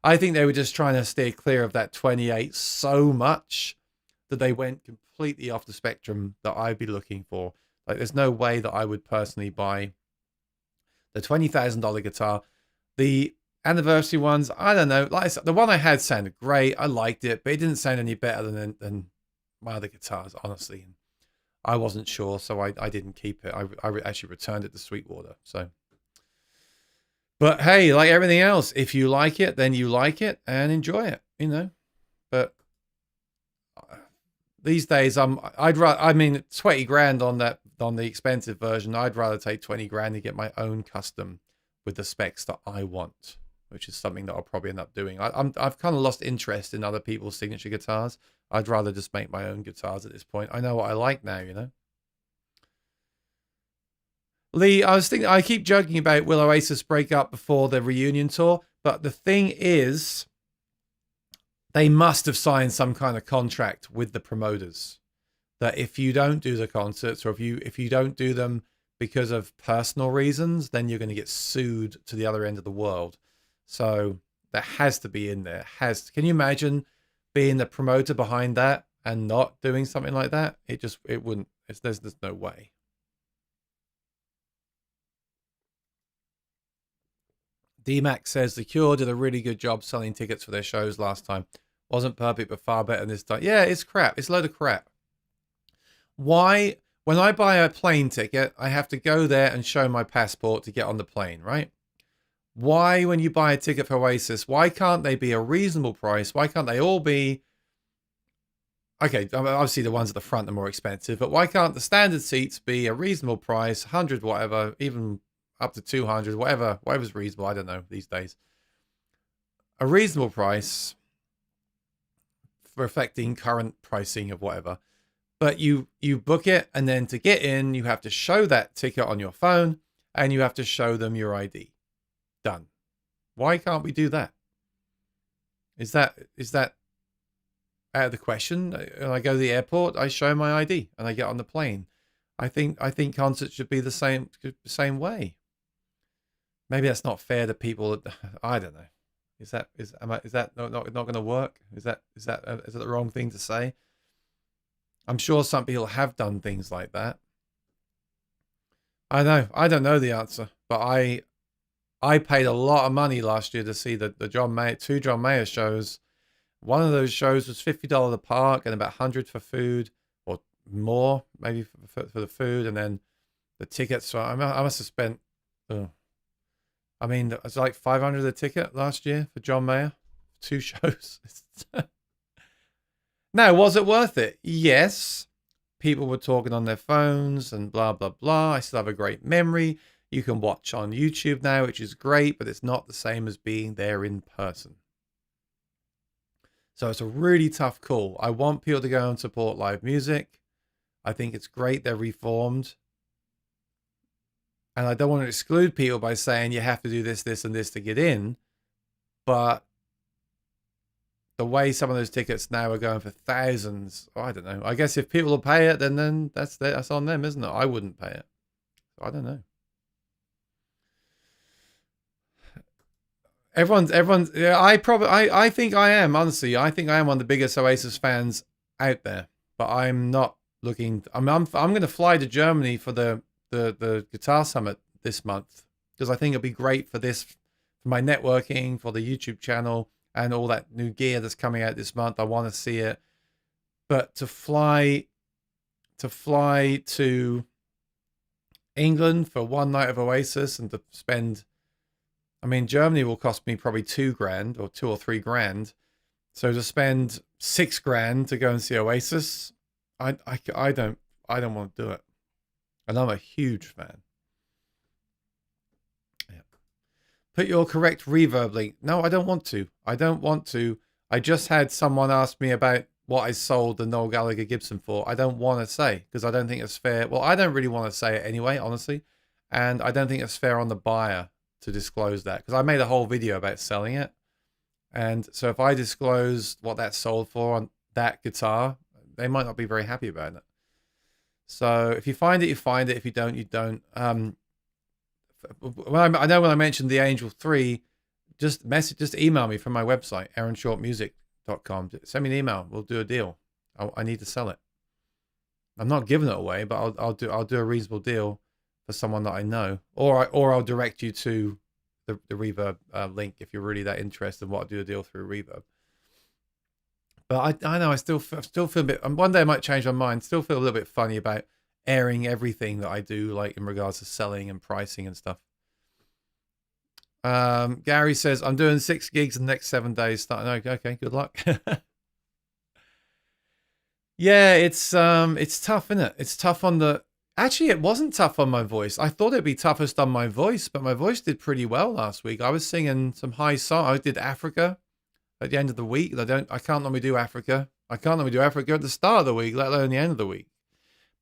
I think they were just trying to steer clear of that 28 so much that they went completely off the spectrum that I'd be looking for. Like, there's no way that I would personally buy the $20,000 guitar. The anniversary ones, I don't know. Like I said, the one I had sounded great. I liked it, but it didn't sound any better than my other guitars, honestly. And I wasn't sure, so I didn't keep it. I actually returned it to Sweetwater. So, but hey, like everything else, if you like it, then you like it and enjoy it, But these days, I mean, 20 grand on the expensive version. I'd rather take 20 grand to get my own custom with the specs that I want, which is something that I'll probably end up doing. I've kind of lost interest in other people's signature guitars. I'd rather just make my own guitars at this point. I know what I like now, Lee, I keep joking about will Oasis break up before the reunion tour, but the thing is, they must have signed some kind of contract with the promoters that if you don't do the concerts, or if you don't do them because of personal reasons, then you're going to get sued to the other end of the world. So that has to be in there. Can you imagine being the promoter behind that and not doing something like that? It wouldn't. There's no way. DMAX says The Cure did a really good job selling tickets for their shows last time. Wasn't perfect, but far better this time. Yeah, it's crap. It's a load of crap. Why, when I buy a plane ticket, I have to go there and show my passport to get on the plane, right? Why, when you buy a ticket for Oasis, why can't they be a reasonable price? Why can't they all be... Okay, obviously the ones at the front are more expensive, but why can't the standard seats be a reasonable price, 100 whatever, even up to 200, whatever's reasonable, I don't know these days. A reasonable price reflecting current pricing of whatever. But you book it, and then to get in, you have to show that ticket on your phone, and you have to show them your ID. Done. Why can't we do that? Is that out of the question? When I go to the airport, I show my ID and I get on the plane. I think concerts should be the same way. Maybe that's not fair to people. I don't know. Is that not going to work? Is that the wrong thing to say? I'm sure some people have done things like that. I don't know the answer, but I paid a lot of money last year to see the two John Mayer shows. One of those shows was $50 a park and about $100 for food, or more maybe for the food, and then the tickets. So I must have spent. I mean, it was like $500 a ticket last year for John Mayer, 2 shows. Now, was it worth it? Yes. People were talking on their phones and blah, blah, blah. I still have a great memory. You can watch on YouTube now, which is great, but it's not the same as being there in person. So it's a really tough call. I want people to go and support live music. I think it's great they're reformed. And I don't want to exclude people by saying you have to do this, this, and this to get in. But the way some of those tickets now are going for thousands, I don't know. I guess if people will pay it, then that's on them, isn't it? I wouldn't pay it. I don't know. Everyone's. Yeah, I think I am, honestly. I think I am one of the biggest Oasis fans out there. But I'm not looking. I'm going to fly to Germany for the Guitar Summit this month, because I think it'll be great for my networking, for the YouTube channel, and all that new gear that's coming out this month. I want to see it. But to fly to England for one night of Oasis and to spend, I mean, Germany will cost me probably $2,000 or $2 or $3,000. So to spend $6,000 to go and see Oasis, I don't want to do it. And I'm a huge fan. Yeah. Put your correct reverb link. No, I don't want to. I just had someone ask me about what I sold the Noel Gallagher Gibson for. I don't want to say, because I don't think it's fair. Well, I don't really want to say it anyway, honestly. And I don't think it's fair on the buyer to disclose that, because I made a whole video about selling it. And so if I disclose what that sold for on that guitar, they might not be very happy about it. So if you find it, you find it. If you don't, you don't. I know when I mentioned the Angel 3, just email me from my website, aaronshortmusic.com. Send me an email. We'll do a deal. I need to sell it. I'm not giving it away, but I'll do a reasonable deal for someone that I know, or I'll direct you to the Reverb link if you're really that interested in what I do a deal through Reverb. But I know I still feel a bit. One day I might change my mind. Still feel a little bit funny about airing everything that I do, like in regards to selling and pricing and stuff. Gary says I'm doing 6 gigs in the next 7 days. Starting. Okay, good luck. Yeah, it's tough, isn't it? It's tough on the. Actually, it wasn't tough on my voice. I thought it'd be toughest on my voice, but my voice did pretty well last week. I was singing some high songs. I did Africa at the end of the week. I can't normally do Africa. I can't normally do Africa at the start of the week, let alone the end of the week.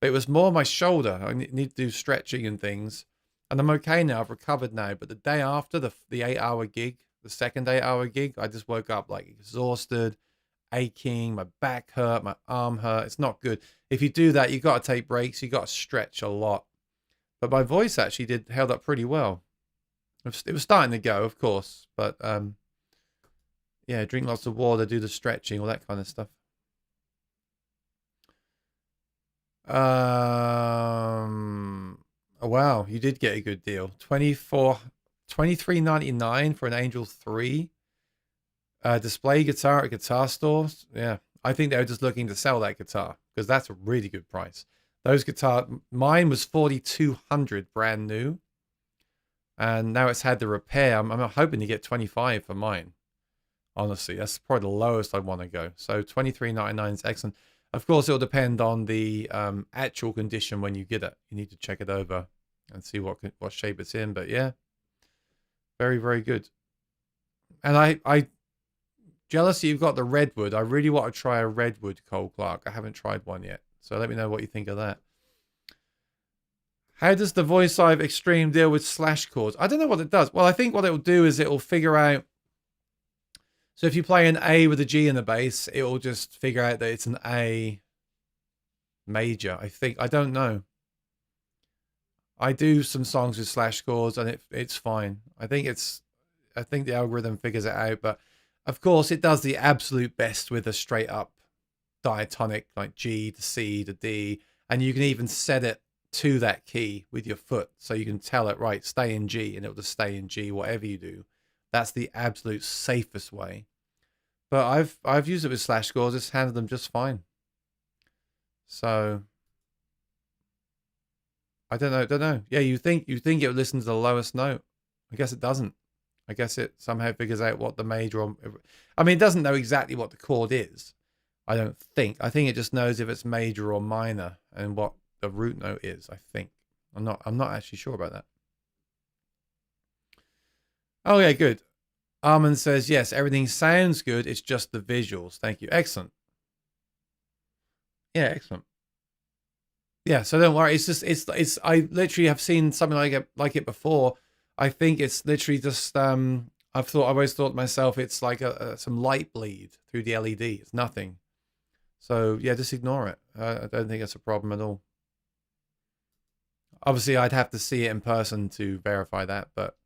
But it was more my shoulder. I need to do stretching and things. And I'm okay now. I've recovered now. But the day after the 8-hour gig, the second 8-hour gig, I just woke up like exhausted, aching, my back hurt, my arm hurt. It's not good. If you do that, you've got to take breaks. You've got to stretch a lot. But my voice actually held up pretty well. It was starting to go, of course. But yeah, drink lots of water, do the stretching, all that kind of stuff. Oh, wow, you did get a good deal. $23.99 for an Angel 3. Display guitar at guitar stores. Yeah, I think they were just looking to sell that guitar because that's a really good price. Mine was $4,200 brand new, and now it's had the repair. I'm hoping to get 25 for mine. Honestly, that's probably the lowest I want to go. So $23.99 is excellent. Of course, it'll depend on the actual condition when you get it. You need to check it over and see what shape it's in. But yeah, very, very good. And I jealous that you've got the redwood. I really want to try a redwood Cole Clark. I haven't tried one yet. So let me know what you think of that. How does the Voice Live Extreme deal with slash chords? I don't know what it does. Well, I think what it will do is it will figure out. So if you play an A with a G in the bass, it will just figure out that it's an A major. I think. I don't know. I do some songs with slash chords and it's fine. I think the algorithm figures it out, but of course it does the absolute best with a straight up diatonic like G to C to D, and you can even set it to that key with your foot, so you can tell it, right, stay in G, and it'll just stay in G whatever you do. That's the absolute safest way. But I've used it with slash chords. It's handled them just fine. So I don't know. Yeah, you think it would listen to the lowest note. I guess it doesn't. I guess it somehow figures out what the major or, I mean, it doesn't know exactly what the chord is. I don't think. I think it just knows if it's major or minor and what the root note is, I think. I'm not actually sure about that. Oh yeah, good. Armand says, yes, everything sounds good. It's just the visuals. Thank you. Excellent. Yeah, excellent. Yeah, so don't worry. It's just it's. I literally have seen something like it before. I think it's literally just. I've always thought to myself, it's like some light bleed through the LED. It's nothing. So yeah, just ignore it. I don't think it's a problem at all. Obviously, I'd have to see it in person to verify that, but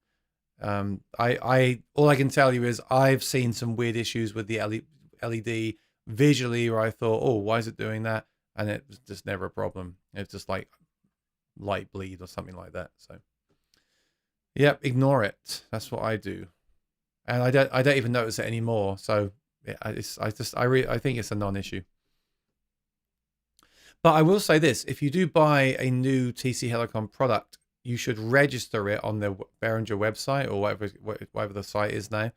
I all I can tell you is I've seen some weird issues with the LED visually where I thought, oh, why is it doing that? And it was just never a problem. It's just like light bleed or something like that. So, yep, ignore it. That's what I do, and I don't even notice it anymore. So, yeah, I think it's a non-issue. But I will say this: if you do buy a new TC Helicon product, you should register it on the Behringer website or whatever the site is now.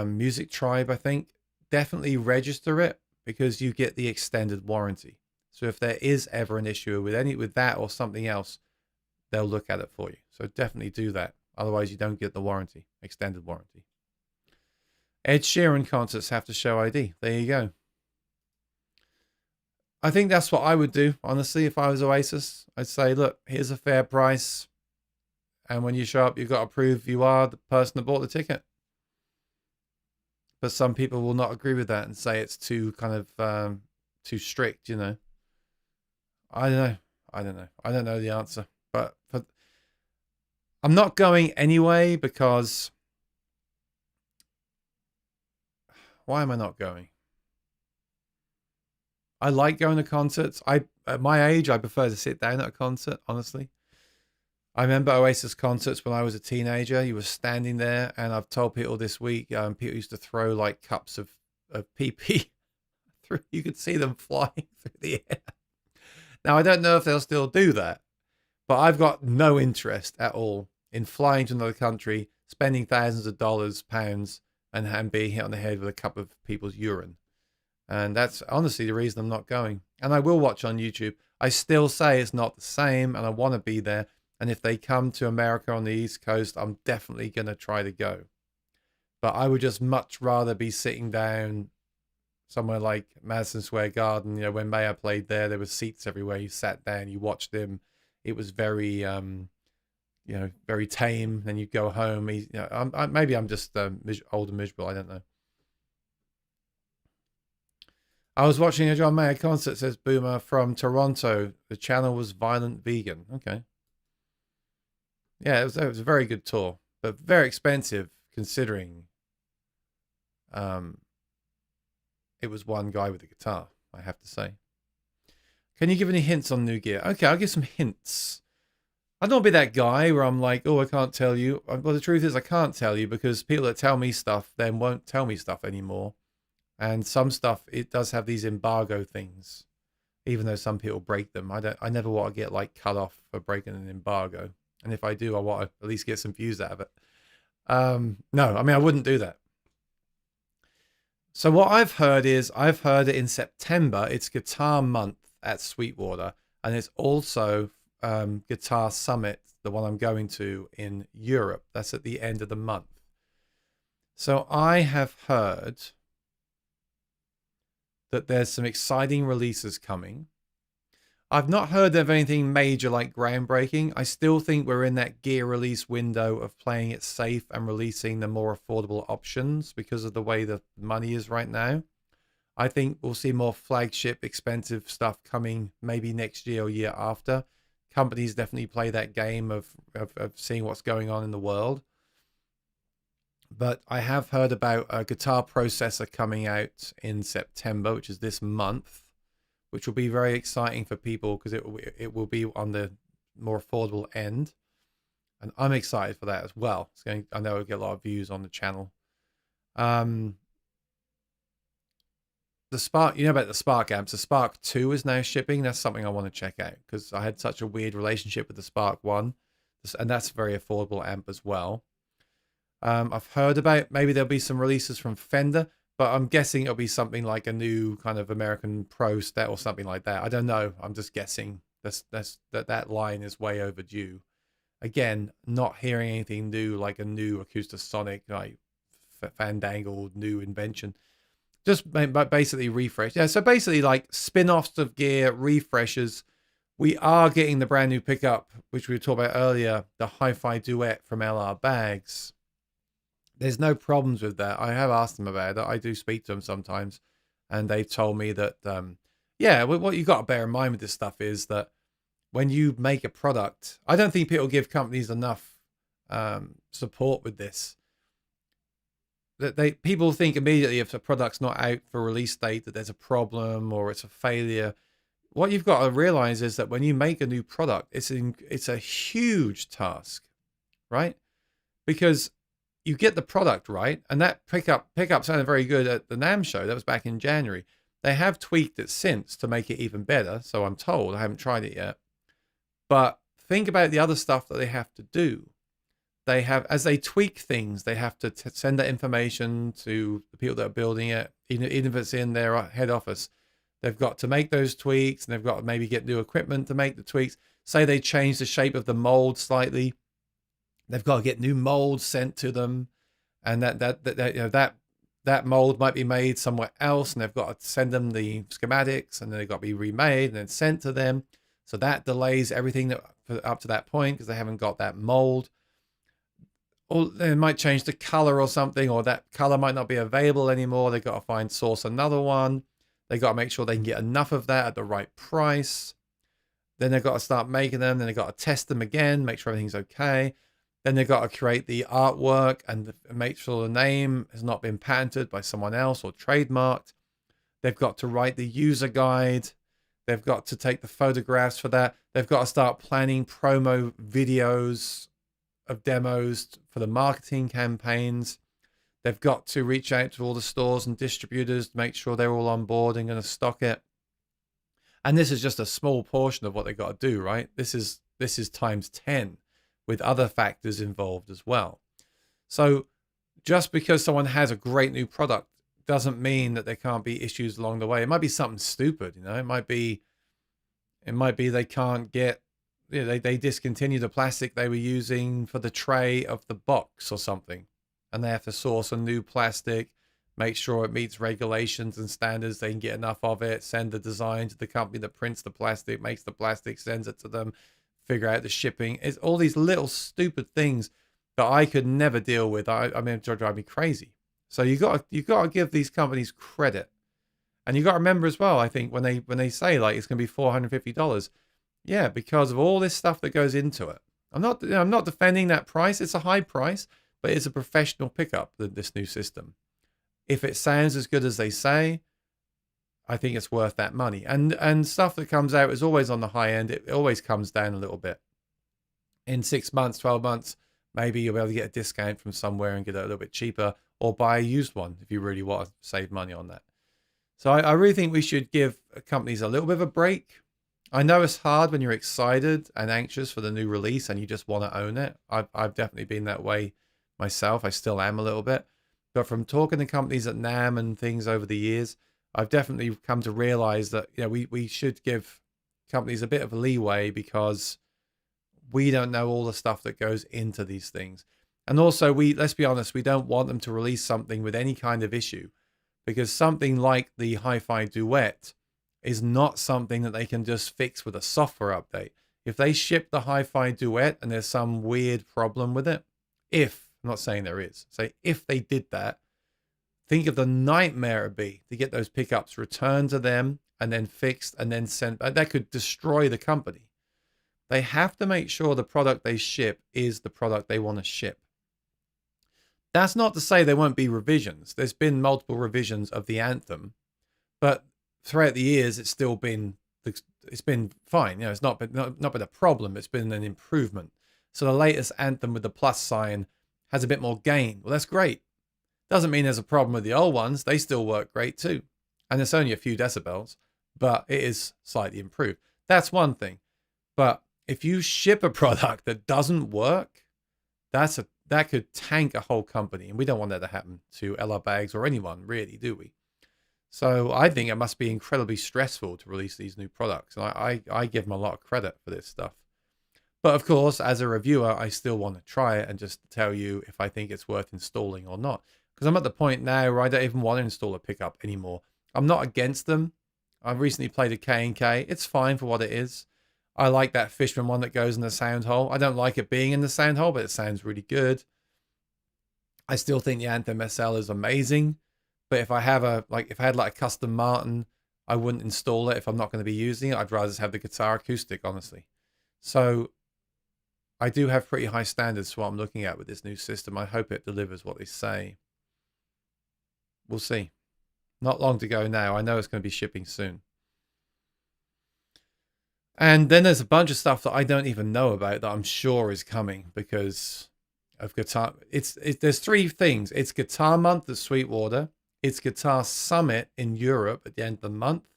Music Tribe, I think. Definitely register it, because you get the extended warranty. So if there is ever an issue with that or something else, they'll look at it for you. So definitely do that. Otherwise, you don't get the warranty, extended warranty. Ed Sheeran concerts have to show ID. There you go. I think that's what I would do, honestly, if I was Oasis. I'd say, look, here's a fair price. And when you show up, you've got to prove you are the person that bought the ticket. But some people will not agree with that and say it's too kind of too strict, you know. I don't know the answer. But I'm not going anyway because... Why am I not going? I like going to concerts. At my age, I prefer to sit down at a concert, honestly. I remember Oasis concerts when I was a teenager. You were standing there, and I've told people this week, people used to throw like cups of pee through. You could see them flying through the air. Now, I don't know if they'll still do that, but I've got no interest at all in flying to another country, spending thousands of dollars, pounds, and being hit on the head with a cup of people's urine. And that's honestly the reason I'm not going. And I will watch on YouTube. I still say it's not the same, and I want to be there. And if they come to America on the East Coast, I'm definitely going to try to go. But I would just much rather be sitting down somewhere like Madison Square Garden. You know, when Mayer played there was seats everywhere. You sat down, you watched him. It was very, very tame. Then you go home. Maybe I'm just old and miserable. I don't know. I was watching a John Mayer concert, says Boomer, from Toronto. The channel was Violent Vegan. Okay. Yeah, it was a very good tour, but very expensive considering it was one guy with a guitar, I have to say. Can you give any hints on new gear? Okay, I'll give some hints. I don't want to be that guy where I'm like, oh, I can't tell you. Well, the truth is I can't tell you because people that tell me stuff then won't tell me stuff anymore. And some stuff, it does have these embargo things, even though some people break them. I never want to get like cut off for breaking an embargo. And if I do, I want to at least get some views out of it. No, I mean, I wouldn't do that. So what I've heard it in September. It's Guitar Month at Sweetwater. And it's also Guitar Summit, the one I'm going to in Europe. That's at the end of the month. So I have heard that there's some exciting releases coming. I've not heard of anything major like groundbreaking. I still think we're in that gear release window of playing it safe and releasing the more affordable options because of the way the money is right now. I think we'll see more flagship expensive stuff coming maybe next year or year after. Companies definitely play that game of seeing what's going on in the world. But I have heard about a guitar processor coming out in September, which is this month, which will be very exciting for people because it will be on the more affordable end. And I'm excited for that as well. I know it'll get a lot of views on the channel. The Spark, you know about the Spark amps. The Spark 2 is now shipping. That's something I want to check out because I had such a weird relationship with the Spark 1. And that's a very affordable amp as well. I've heard about maybe there'll be some releases from Fender, but I'm guessing it'll be something like a new kind of American Pro set or something like that. I don't know. I'm just guessing. That line is way overdue. Again, not hearing anything new like a new Acoustasonic, like fandangled new invention. Just basically refresh. Yeah, so basically like spin-offs of gear, refreshes. We are getting the brand new pickup, which we were talking about earlier, the Hi-Fi Duet from LR Bags. There's no problems with that. I have asked them about it. I do speak to them sometimes, and they've told me that, yeah, what you got to bear in mind with this stuff is that when you make a product, I don't think people give companies enough support with this. That people think immediately if a product's not out for release date that there's a problem or it's a failure. What you've got to realize is that when you make a new product, it's a huge task, right? Because you get the product right, and that pickup sounded very good at the NAMM show. That was back in January. They have tweaked it since to make it even better, so I'm told. I haven't tried it yet. But think about the other stuff that they have to do. They have, as they tweak things, they have to send that information to the people that are building it, even if it's in their head office. They've got to make those tweaks, and they've got to maybe get new equipment to make the tweaks. Say they change the shape of the mold slightly. They've got to get new molds sent to them, and that mold might be made somewhere else, and they've got to send them the schematics, and then they've got to be remade and then sent to them. So that delays everything up to that point because they haven't got that mold. Or they might change the color or something, or that color might not be available anymore. They've got to source another one. They've got to make sure they can get enough of that at the right price. Then they've got to start making them. Then they've got to test them again, make sure everything's okay. Then they've got to create the artwork and make sure the name has not been patented by someone else or trademarked. They've got to write the user guide. They've got to take the photographs for that. They've got to start planning promo videos of demos for the marketing campaigns. They've got to reach out to all the stores and distributors to make sure they're all on board and going to stock it. And this is just a small portion of what they've got to do, right? This is times 10 with other factors involved as well. So just because someone has a great new product doesn't mean that there can't be issues along the way. It might be something stupid, you know. It might be they can't get, you know, they discontinue the plastic they were using for the tray of the box or something, and they have to source a new plastic, make sure it meets regulations and standards. They can get enough of it, send the design to the company that prints the plastic, makes the plastic, sends it to them, figure out the shipping. It's all these little stupid things that I could never deal with. I mean, it drive me crazy. So you got to give these companies credit, and you got to remember as well. I think when they say like it's going to be $450, yeah, because of all this stuff that goes into it. I'm not defending that price. It's a high price, but it's a professional pickup. This new system. If it sounds as good as they say, I think it's worth that money. And stuff that comes out is always on the high end. It always comes down a little bit. In 6 months, 12 months, maybe you'll be able to get a discount from somewhere and get it a little bit cheaper, or buy a used one if you really want to save money on that. So I really think we should give companies a little bit of a break. I know it's hard when you're excited and anxious for the new release and you just want to own it. I've definitely been that way myself. I still am a little bit. But from talking to companies at NAMM and things over the years, I've definitely come to realize that, you know, we should give companies a bit of leeway because we don't know all the stuff that goes into these things. And also, let's be honest, we don't want them to release something with any kind of issue, because something like the Hi-Fi Duet is not something that they can just fix with a software update. If they ship the Hi-Fi Duet and there's some weird problem with it, I'm not saying there is, say if they did that, think of the nightmare it'd be to get those pickups returned to them and then fixed and then sent. That could destroy the company. They have to make sure the product they ship is the product they want to ship. That's not to say there won't be revisions. There's been multiple revisions of the Anthem, but throughout the years, it's been fine. It's not been a problem. It's been an improvement. So the latest Anthem with the plus sign has a bit more gain. Well, that's great. Doesn't mean there's a problem with the old ones. They still work great too. And it's only a few decibels, but it is slightly improved. That's one thing. But if you ship a product that doesn't work, that could tank a whole company. And we don't want that to happen to LR Bags or anyone, really, do we? So I think it must be incredibly stressful to release these new products. And I give them a lot of credit for this stuff. But of course, as a reviewer, I still want to try it and just tell you if I think it's worth installing or not. Because I'm at the point now where I don't even want to install a pickup anymore. I'm not against them. I've recently played a K&K. It's fine for what it is. I like that Fishman one that goes in the sound hole. I don't like it being in the sound hole, but it sounds really good. I still think the Anthem SL is amazing. But if I had a custom Martin, I wouldn't install it if I'm not going to be using it. I'd rather just have the guitar acoustic, honestly. So I do have pretty high standards for what I'm looking at with this new system. I hope it delivers what they say. We'll see. Not long to go now. I know it's going to be shipping soon. And then there's a bunch of stuff that I don't even know about that I'm sure is coming because of guitar. There's three things. It's Guitar Month at Sweetwater. It's Guitar Summit in Europe at the end of the month.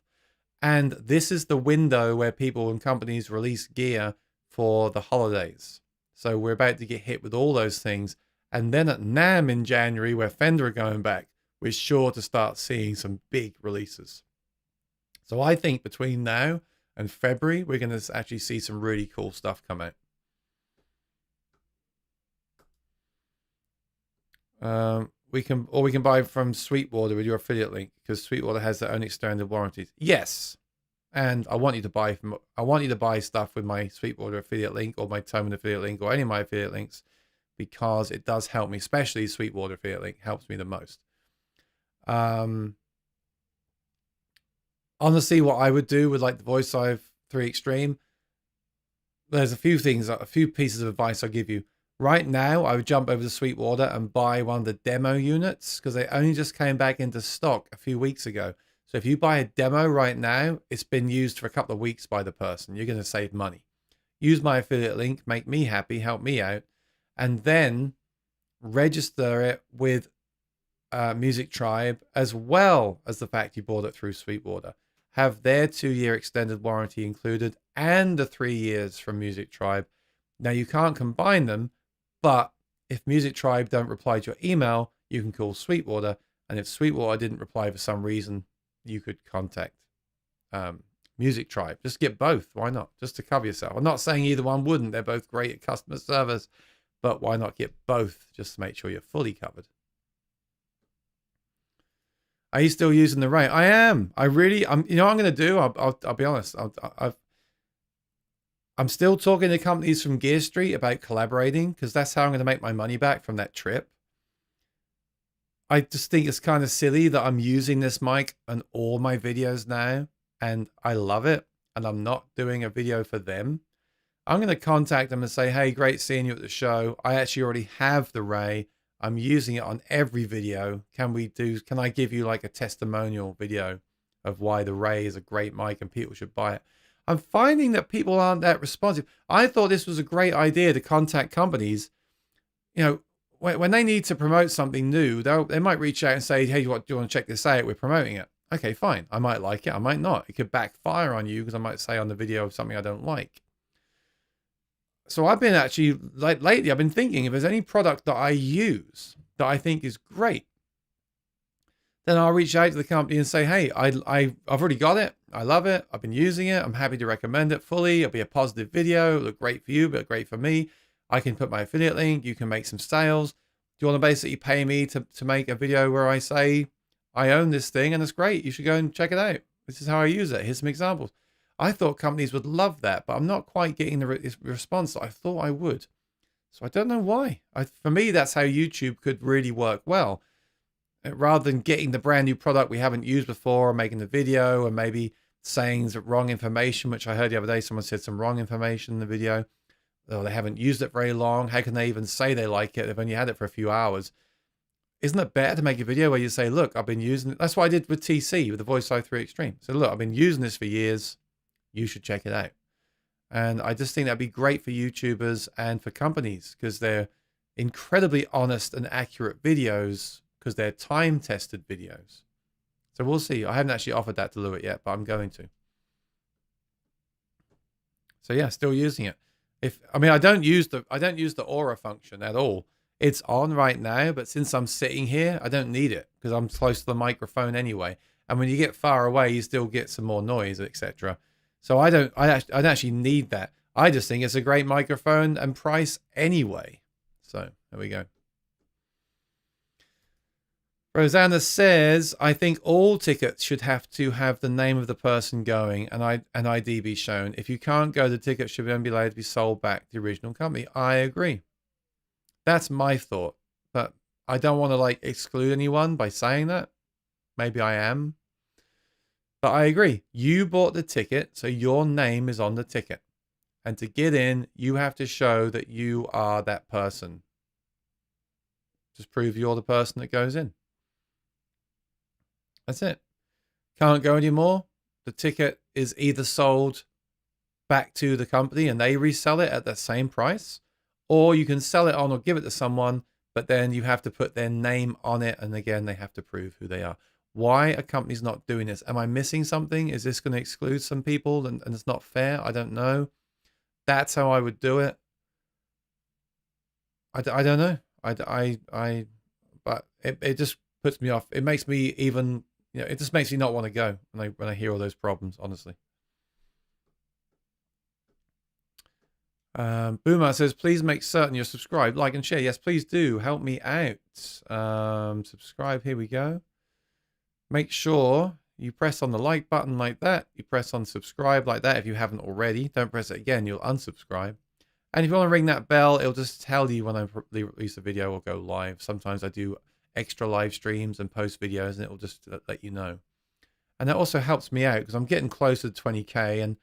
And this is the window where people and companies release gear for the holidays. So we're about to get hit with all those things. And then at NAMM in January, where Fender are going back, we're sure to start seeing some big releases. So I think between now and February, we're going to actually see some really cool stuff come out. We can buy from Sweetwater with your affiliate link because Sweetwater has their own extended warranties. Yes, and I want you to buy stuff with my Sweetwater affiliate link or my Toman affiliate link or any of my affiliate links because it does help me, especially Sweetwater affiliate link helps me the most. Honestly, what I would do with like the Voice i 3 Extreme, there's a few pieces of advice I'll give you. Right now, I would jump over to Sweetwater and buy one of the demo units because they only just came back into stock a few weeks ago. So if you buy a demo right now, it's been used for a couple of weeks by the person. You're going to save money. Use my affiliate link, make me happy, help me out, and then register it with Music Tribe as well as the fact you bought it through Sweetwater. Have their 2-year extended warranty included and the 3 years from Music Tribe. Now you can't combine them, but if Music Tribe don't reply to your email, you can call Sweetwater. And if Sweetwater didn't reply for some reason, you could contact Music Tribe. Just get both. Why not? Just to cover yourself. I'm not saying either one wouldn't. They're both great at customer service, but why not get both just to make sure you're fully covered? Are you still using the Ray? I am. You know what I'm going to do? I'll be honest. I'm still talking to companies from Gear Street about collaborating because that's how I'm going to make my money back from that trip. I just think it's kind of silly that I'm using this mic on all my videos now and I love it and I'm not doing a video for them. I'm going to contact them and say, hey, great seeing you at the show. I actually already have the Ray. I'm using it on every video. Can I give you like a testimonial video of why the Ray is a great mic and people should buy it? I'm finding that people aren't that responsive. I thought this was a great idea to contact companies. You know, when they need to promote something new, they might reach out and say, hey, do you want to check this out? We're promoting it. Okay, fine. I might like it. I might not. It could backfire on you because I might say on the video something I don't like. So I've been actually, lately, I've been thinking if there's any product that I use that I think is great, then I'll reach out to the company and say, hey, I've already got it. I love it. I've been using it. I'm happy to recommend it fully. It'll be a positive video. It'll look great for you, but great for me. I can put my affiliate link. You can make some sales. Do you want to basically pay me to make a video where I say, I own this thing and it's great. You should go and check it out. This is how I use it. Here's some examples. I thought companies would love that, but I'm not quite getting the response that I thought I would. So I don't know why. For me, that's how YouTube could really work well. Rather than getting the brand new product we haven't used before, or making the video, and maybe saying the wrong information, which I heard the other day, someone said some wrong information in the video. Oh, they haven't used it very long. How can they even say they like it? They've only had it for a few hours. Isn't it better to make a video where you say, look, I've been using it. That's what I did with TC, with the Voice i3 Extreme. So look, I've been using this for years. You should check it out. And I just think that'd be great for YouTubers and for companies because they're incredibly honest and accurate videos because they're time-tested videos. So we'll see. I haven't actually offered that to Lewitt yet, but I'm going to. So yeah, still using it. I don't use the aura function at all. It's on right now, but since I'm sitting here, I don't need it because I'm close to the microphone anyway. And when you get far away, you still get some more noise, etc. So I don't actually need that. I just think it's a great microphone and price anyway. So there we go. Rosanna says, I think all tickets should have to have the name of the person going and an ID be shown. If you can't go, the ticket should then be allowed to be sold back to the original company. I agree. That's my thought. But I don't want to like exclude anyone by saying that. Maybe I am. But I agree. You bought the ticket, so your name is on the ticket. And to get in, you have to show that you are that person. Just prove you're the person that goes in. That's it. Can't go anymore. The ticket is either sold back to the company and they resell it at the same price, or you can sell it on or give it to someone, but then you have to put their name on it. And again, they have to prove who they are. Why are companies not doing this? Am I missing something? Is this going to exclude some people and it's not fair? I don't know. That's how I would do it. I don't know. But it just puts me off. It makes me even, it just makes me not want to go when I hear all those problems, honestly. Boomer says, please make certain you're subscribed, like and share. Yes, please do. Help me out. Subscribe. Here we go. Make sure you press on the like button like that. You press on subscribe like that if you haven't already. Don't press it again. You'll unsubscribe. And if you want to ring that bell, it'll just tell you when I release a video or go live. Sometimes I do extra live streams and post videos and it'll just let you know. And that also helps me out because I'm getting closer to 20K and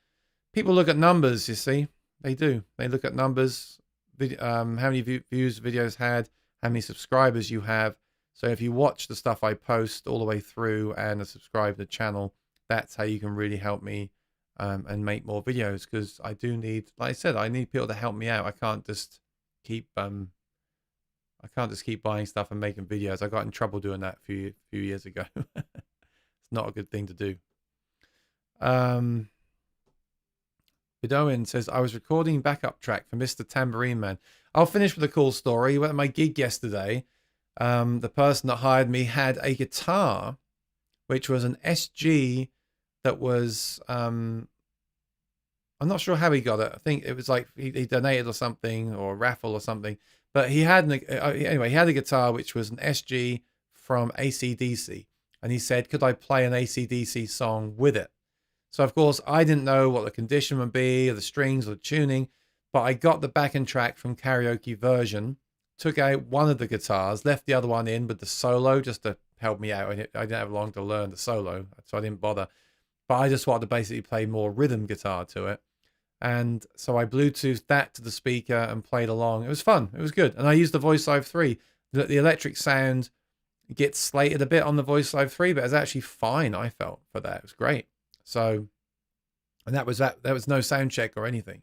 people look at numbers, you see. They do. They look at numbers, how many views videos had, how many subscribers you have. So if you watch the stuff I post all the way through and subscribe to the channel, that's how you can really help me and make more videos because I do need, like I said, I need people to help me out. I can't just keep buying stuff and making videos. I got in trouble doing that a few years ago. It's not a good thing to do. Bedoin says, I was recording backup track for Mr. Tambourine Man. I'll finish with a cool story. At my gig yesterday, the person that hired me had a guitar, which was an SG that was, I'm not sure how he got it. I think it was like he donated or something or a raffle or something. But he had, anyway, he had a guitar, which was an SG from AC/DC. And he said, could I play an AC/DC song with it? So, of course, I didn't know what the condition would be, or the strings, or the tuning. But I got the backing track from Karaoke Version, took out one of the guitars, left the other one in with the solo just to help me out. I didn't have long to learn the solo, so I didn't bother. But I just wanted to basically play more rhythm guitar to it. And so I Bluetoothed that to the speaker and played along. It was fun. It was good. And I used the Voice Live 3. The electric sound gets slated a bit on the Voice Live 3, but it's actually fine, I felt, for that. It was great. So, and that was that. There was no sound check or anything.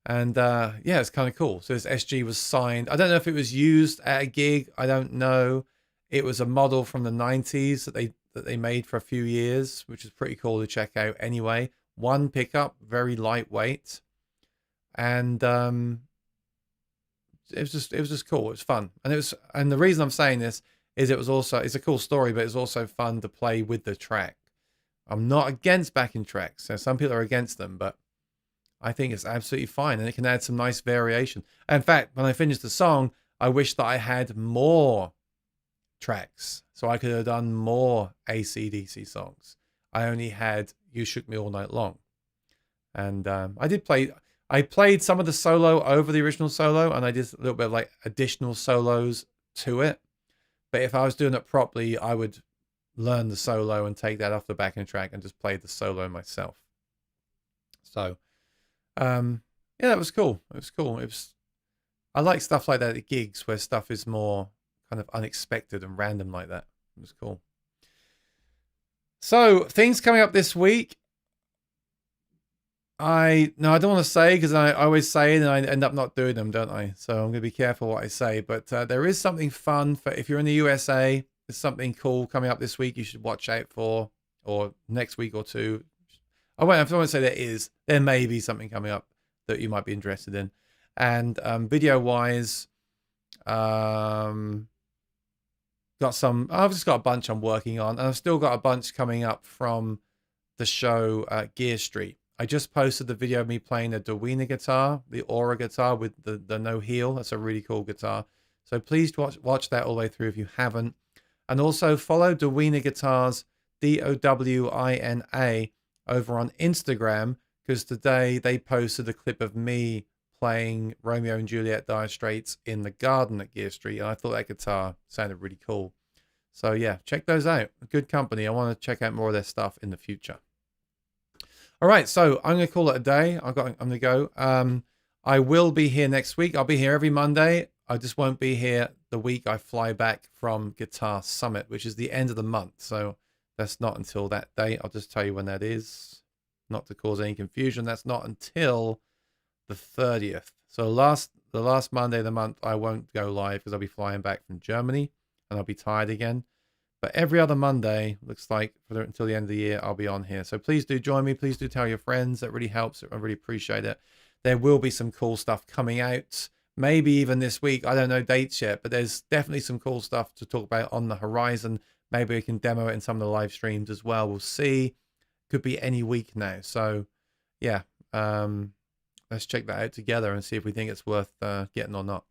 And yeah, it's kind of cool. So this SG was signed. I don't know if it was used at a gig. I don't know. It was a model from the 90s that they made for a few years, which is pretty cool to check out anyway. One pickup, very lightweight, and it was just cool. It was fun, and the reason I'm saying this is it's a cool story, but it's also fun to play with the track. I'm not against backing tracks. So some people are against them, but I think it's absolutely fine, and it can add some nice variation. In fact, when I finished the song, I wish that I had more tracks, so I could have done more AC/DC songs. I only had You Shook Me All Night Long. And I played some of the solo over the original solo, and I did a little bit of like additional solos to it. But if I was doing it properly, I would learn the solo and take that off the backing track and just play the solo myself. So, yeah, that was cool. It was cool. I like stuff like that at gigs where stuff is more kind of unexpected and random like that. It was cool. So, things coming up this week. I don't want to say, because I always say it and I end up not doing them, don't I? So I'm going to be careful what I say. But there is something fun for if you're in the USA. There's something cool coming up this week you should watch out for, or next week or two. I won't say there is. There may be something coming up that you might be interested in. And video-wise, I've just got a bunch I'm working on, and I've still got a bunch coming up from the show Gear Street. I just posted the video of me playing the Dewina guitar, the Aura guitar with the no heel. That's a really cool guitar. So please watch that all the way through if you haven't. And also follow Dewina Guitars, Dowina, over on Instagram, because today they posted a clip of me playing Romeo and Juliet Dire Straits in the garden at Gear Street. And I thought that guitar sounded really cool. So yeah, check those out. Good company. I want to check out more of their stuff in the future. All right, so I'm going to call it a day. I'm going to go. I will be here next week. I'll be here every Monday. I just won't be here the week I fly back from Guitar Summit, which is the end of the month. So that's not until that date. I'll just tell you when that is, not to cause any confusion. That's not until the 30th. So the last Monday of the month, I won't go live because I'll be flying back from Germany and I'll be tired again. But every other Monday, looks like, until the end of the year, I'll be on here. So please do join me. Please do tell your friends. That really helps. I really appreciate it. There will be some cool stuff coming out. Maybe even this week. I don't know dates yet. But there's definitely some cool stuff to talk about on the horizon. Maybe we can demo it in some of the live streams as well. We'll see. Could be any week now. So, yeah. Let's check that out together and see if we think it's worth getting or not.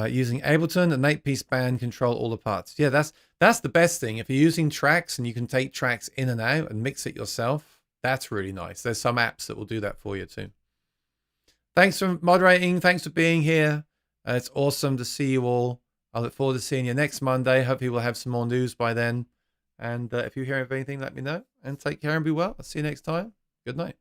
Using Ableton, an 8-piece band, control all the parts. Yeah, that's the best thing. If you're using tracks and you can take tracks in and out and mix it yourself, that's really nice. There's some apps that will do that for you too. Thanks for moderating. Thanks for being here. It's awesome to see you all. I look forward to seeing you next Monday. Hopefully we'll have some more news by then. And if you hear of anything, let me know. And take care and be well. I'll see you next time. Good night.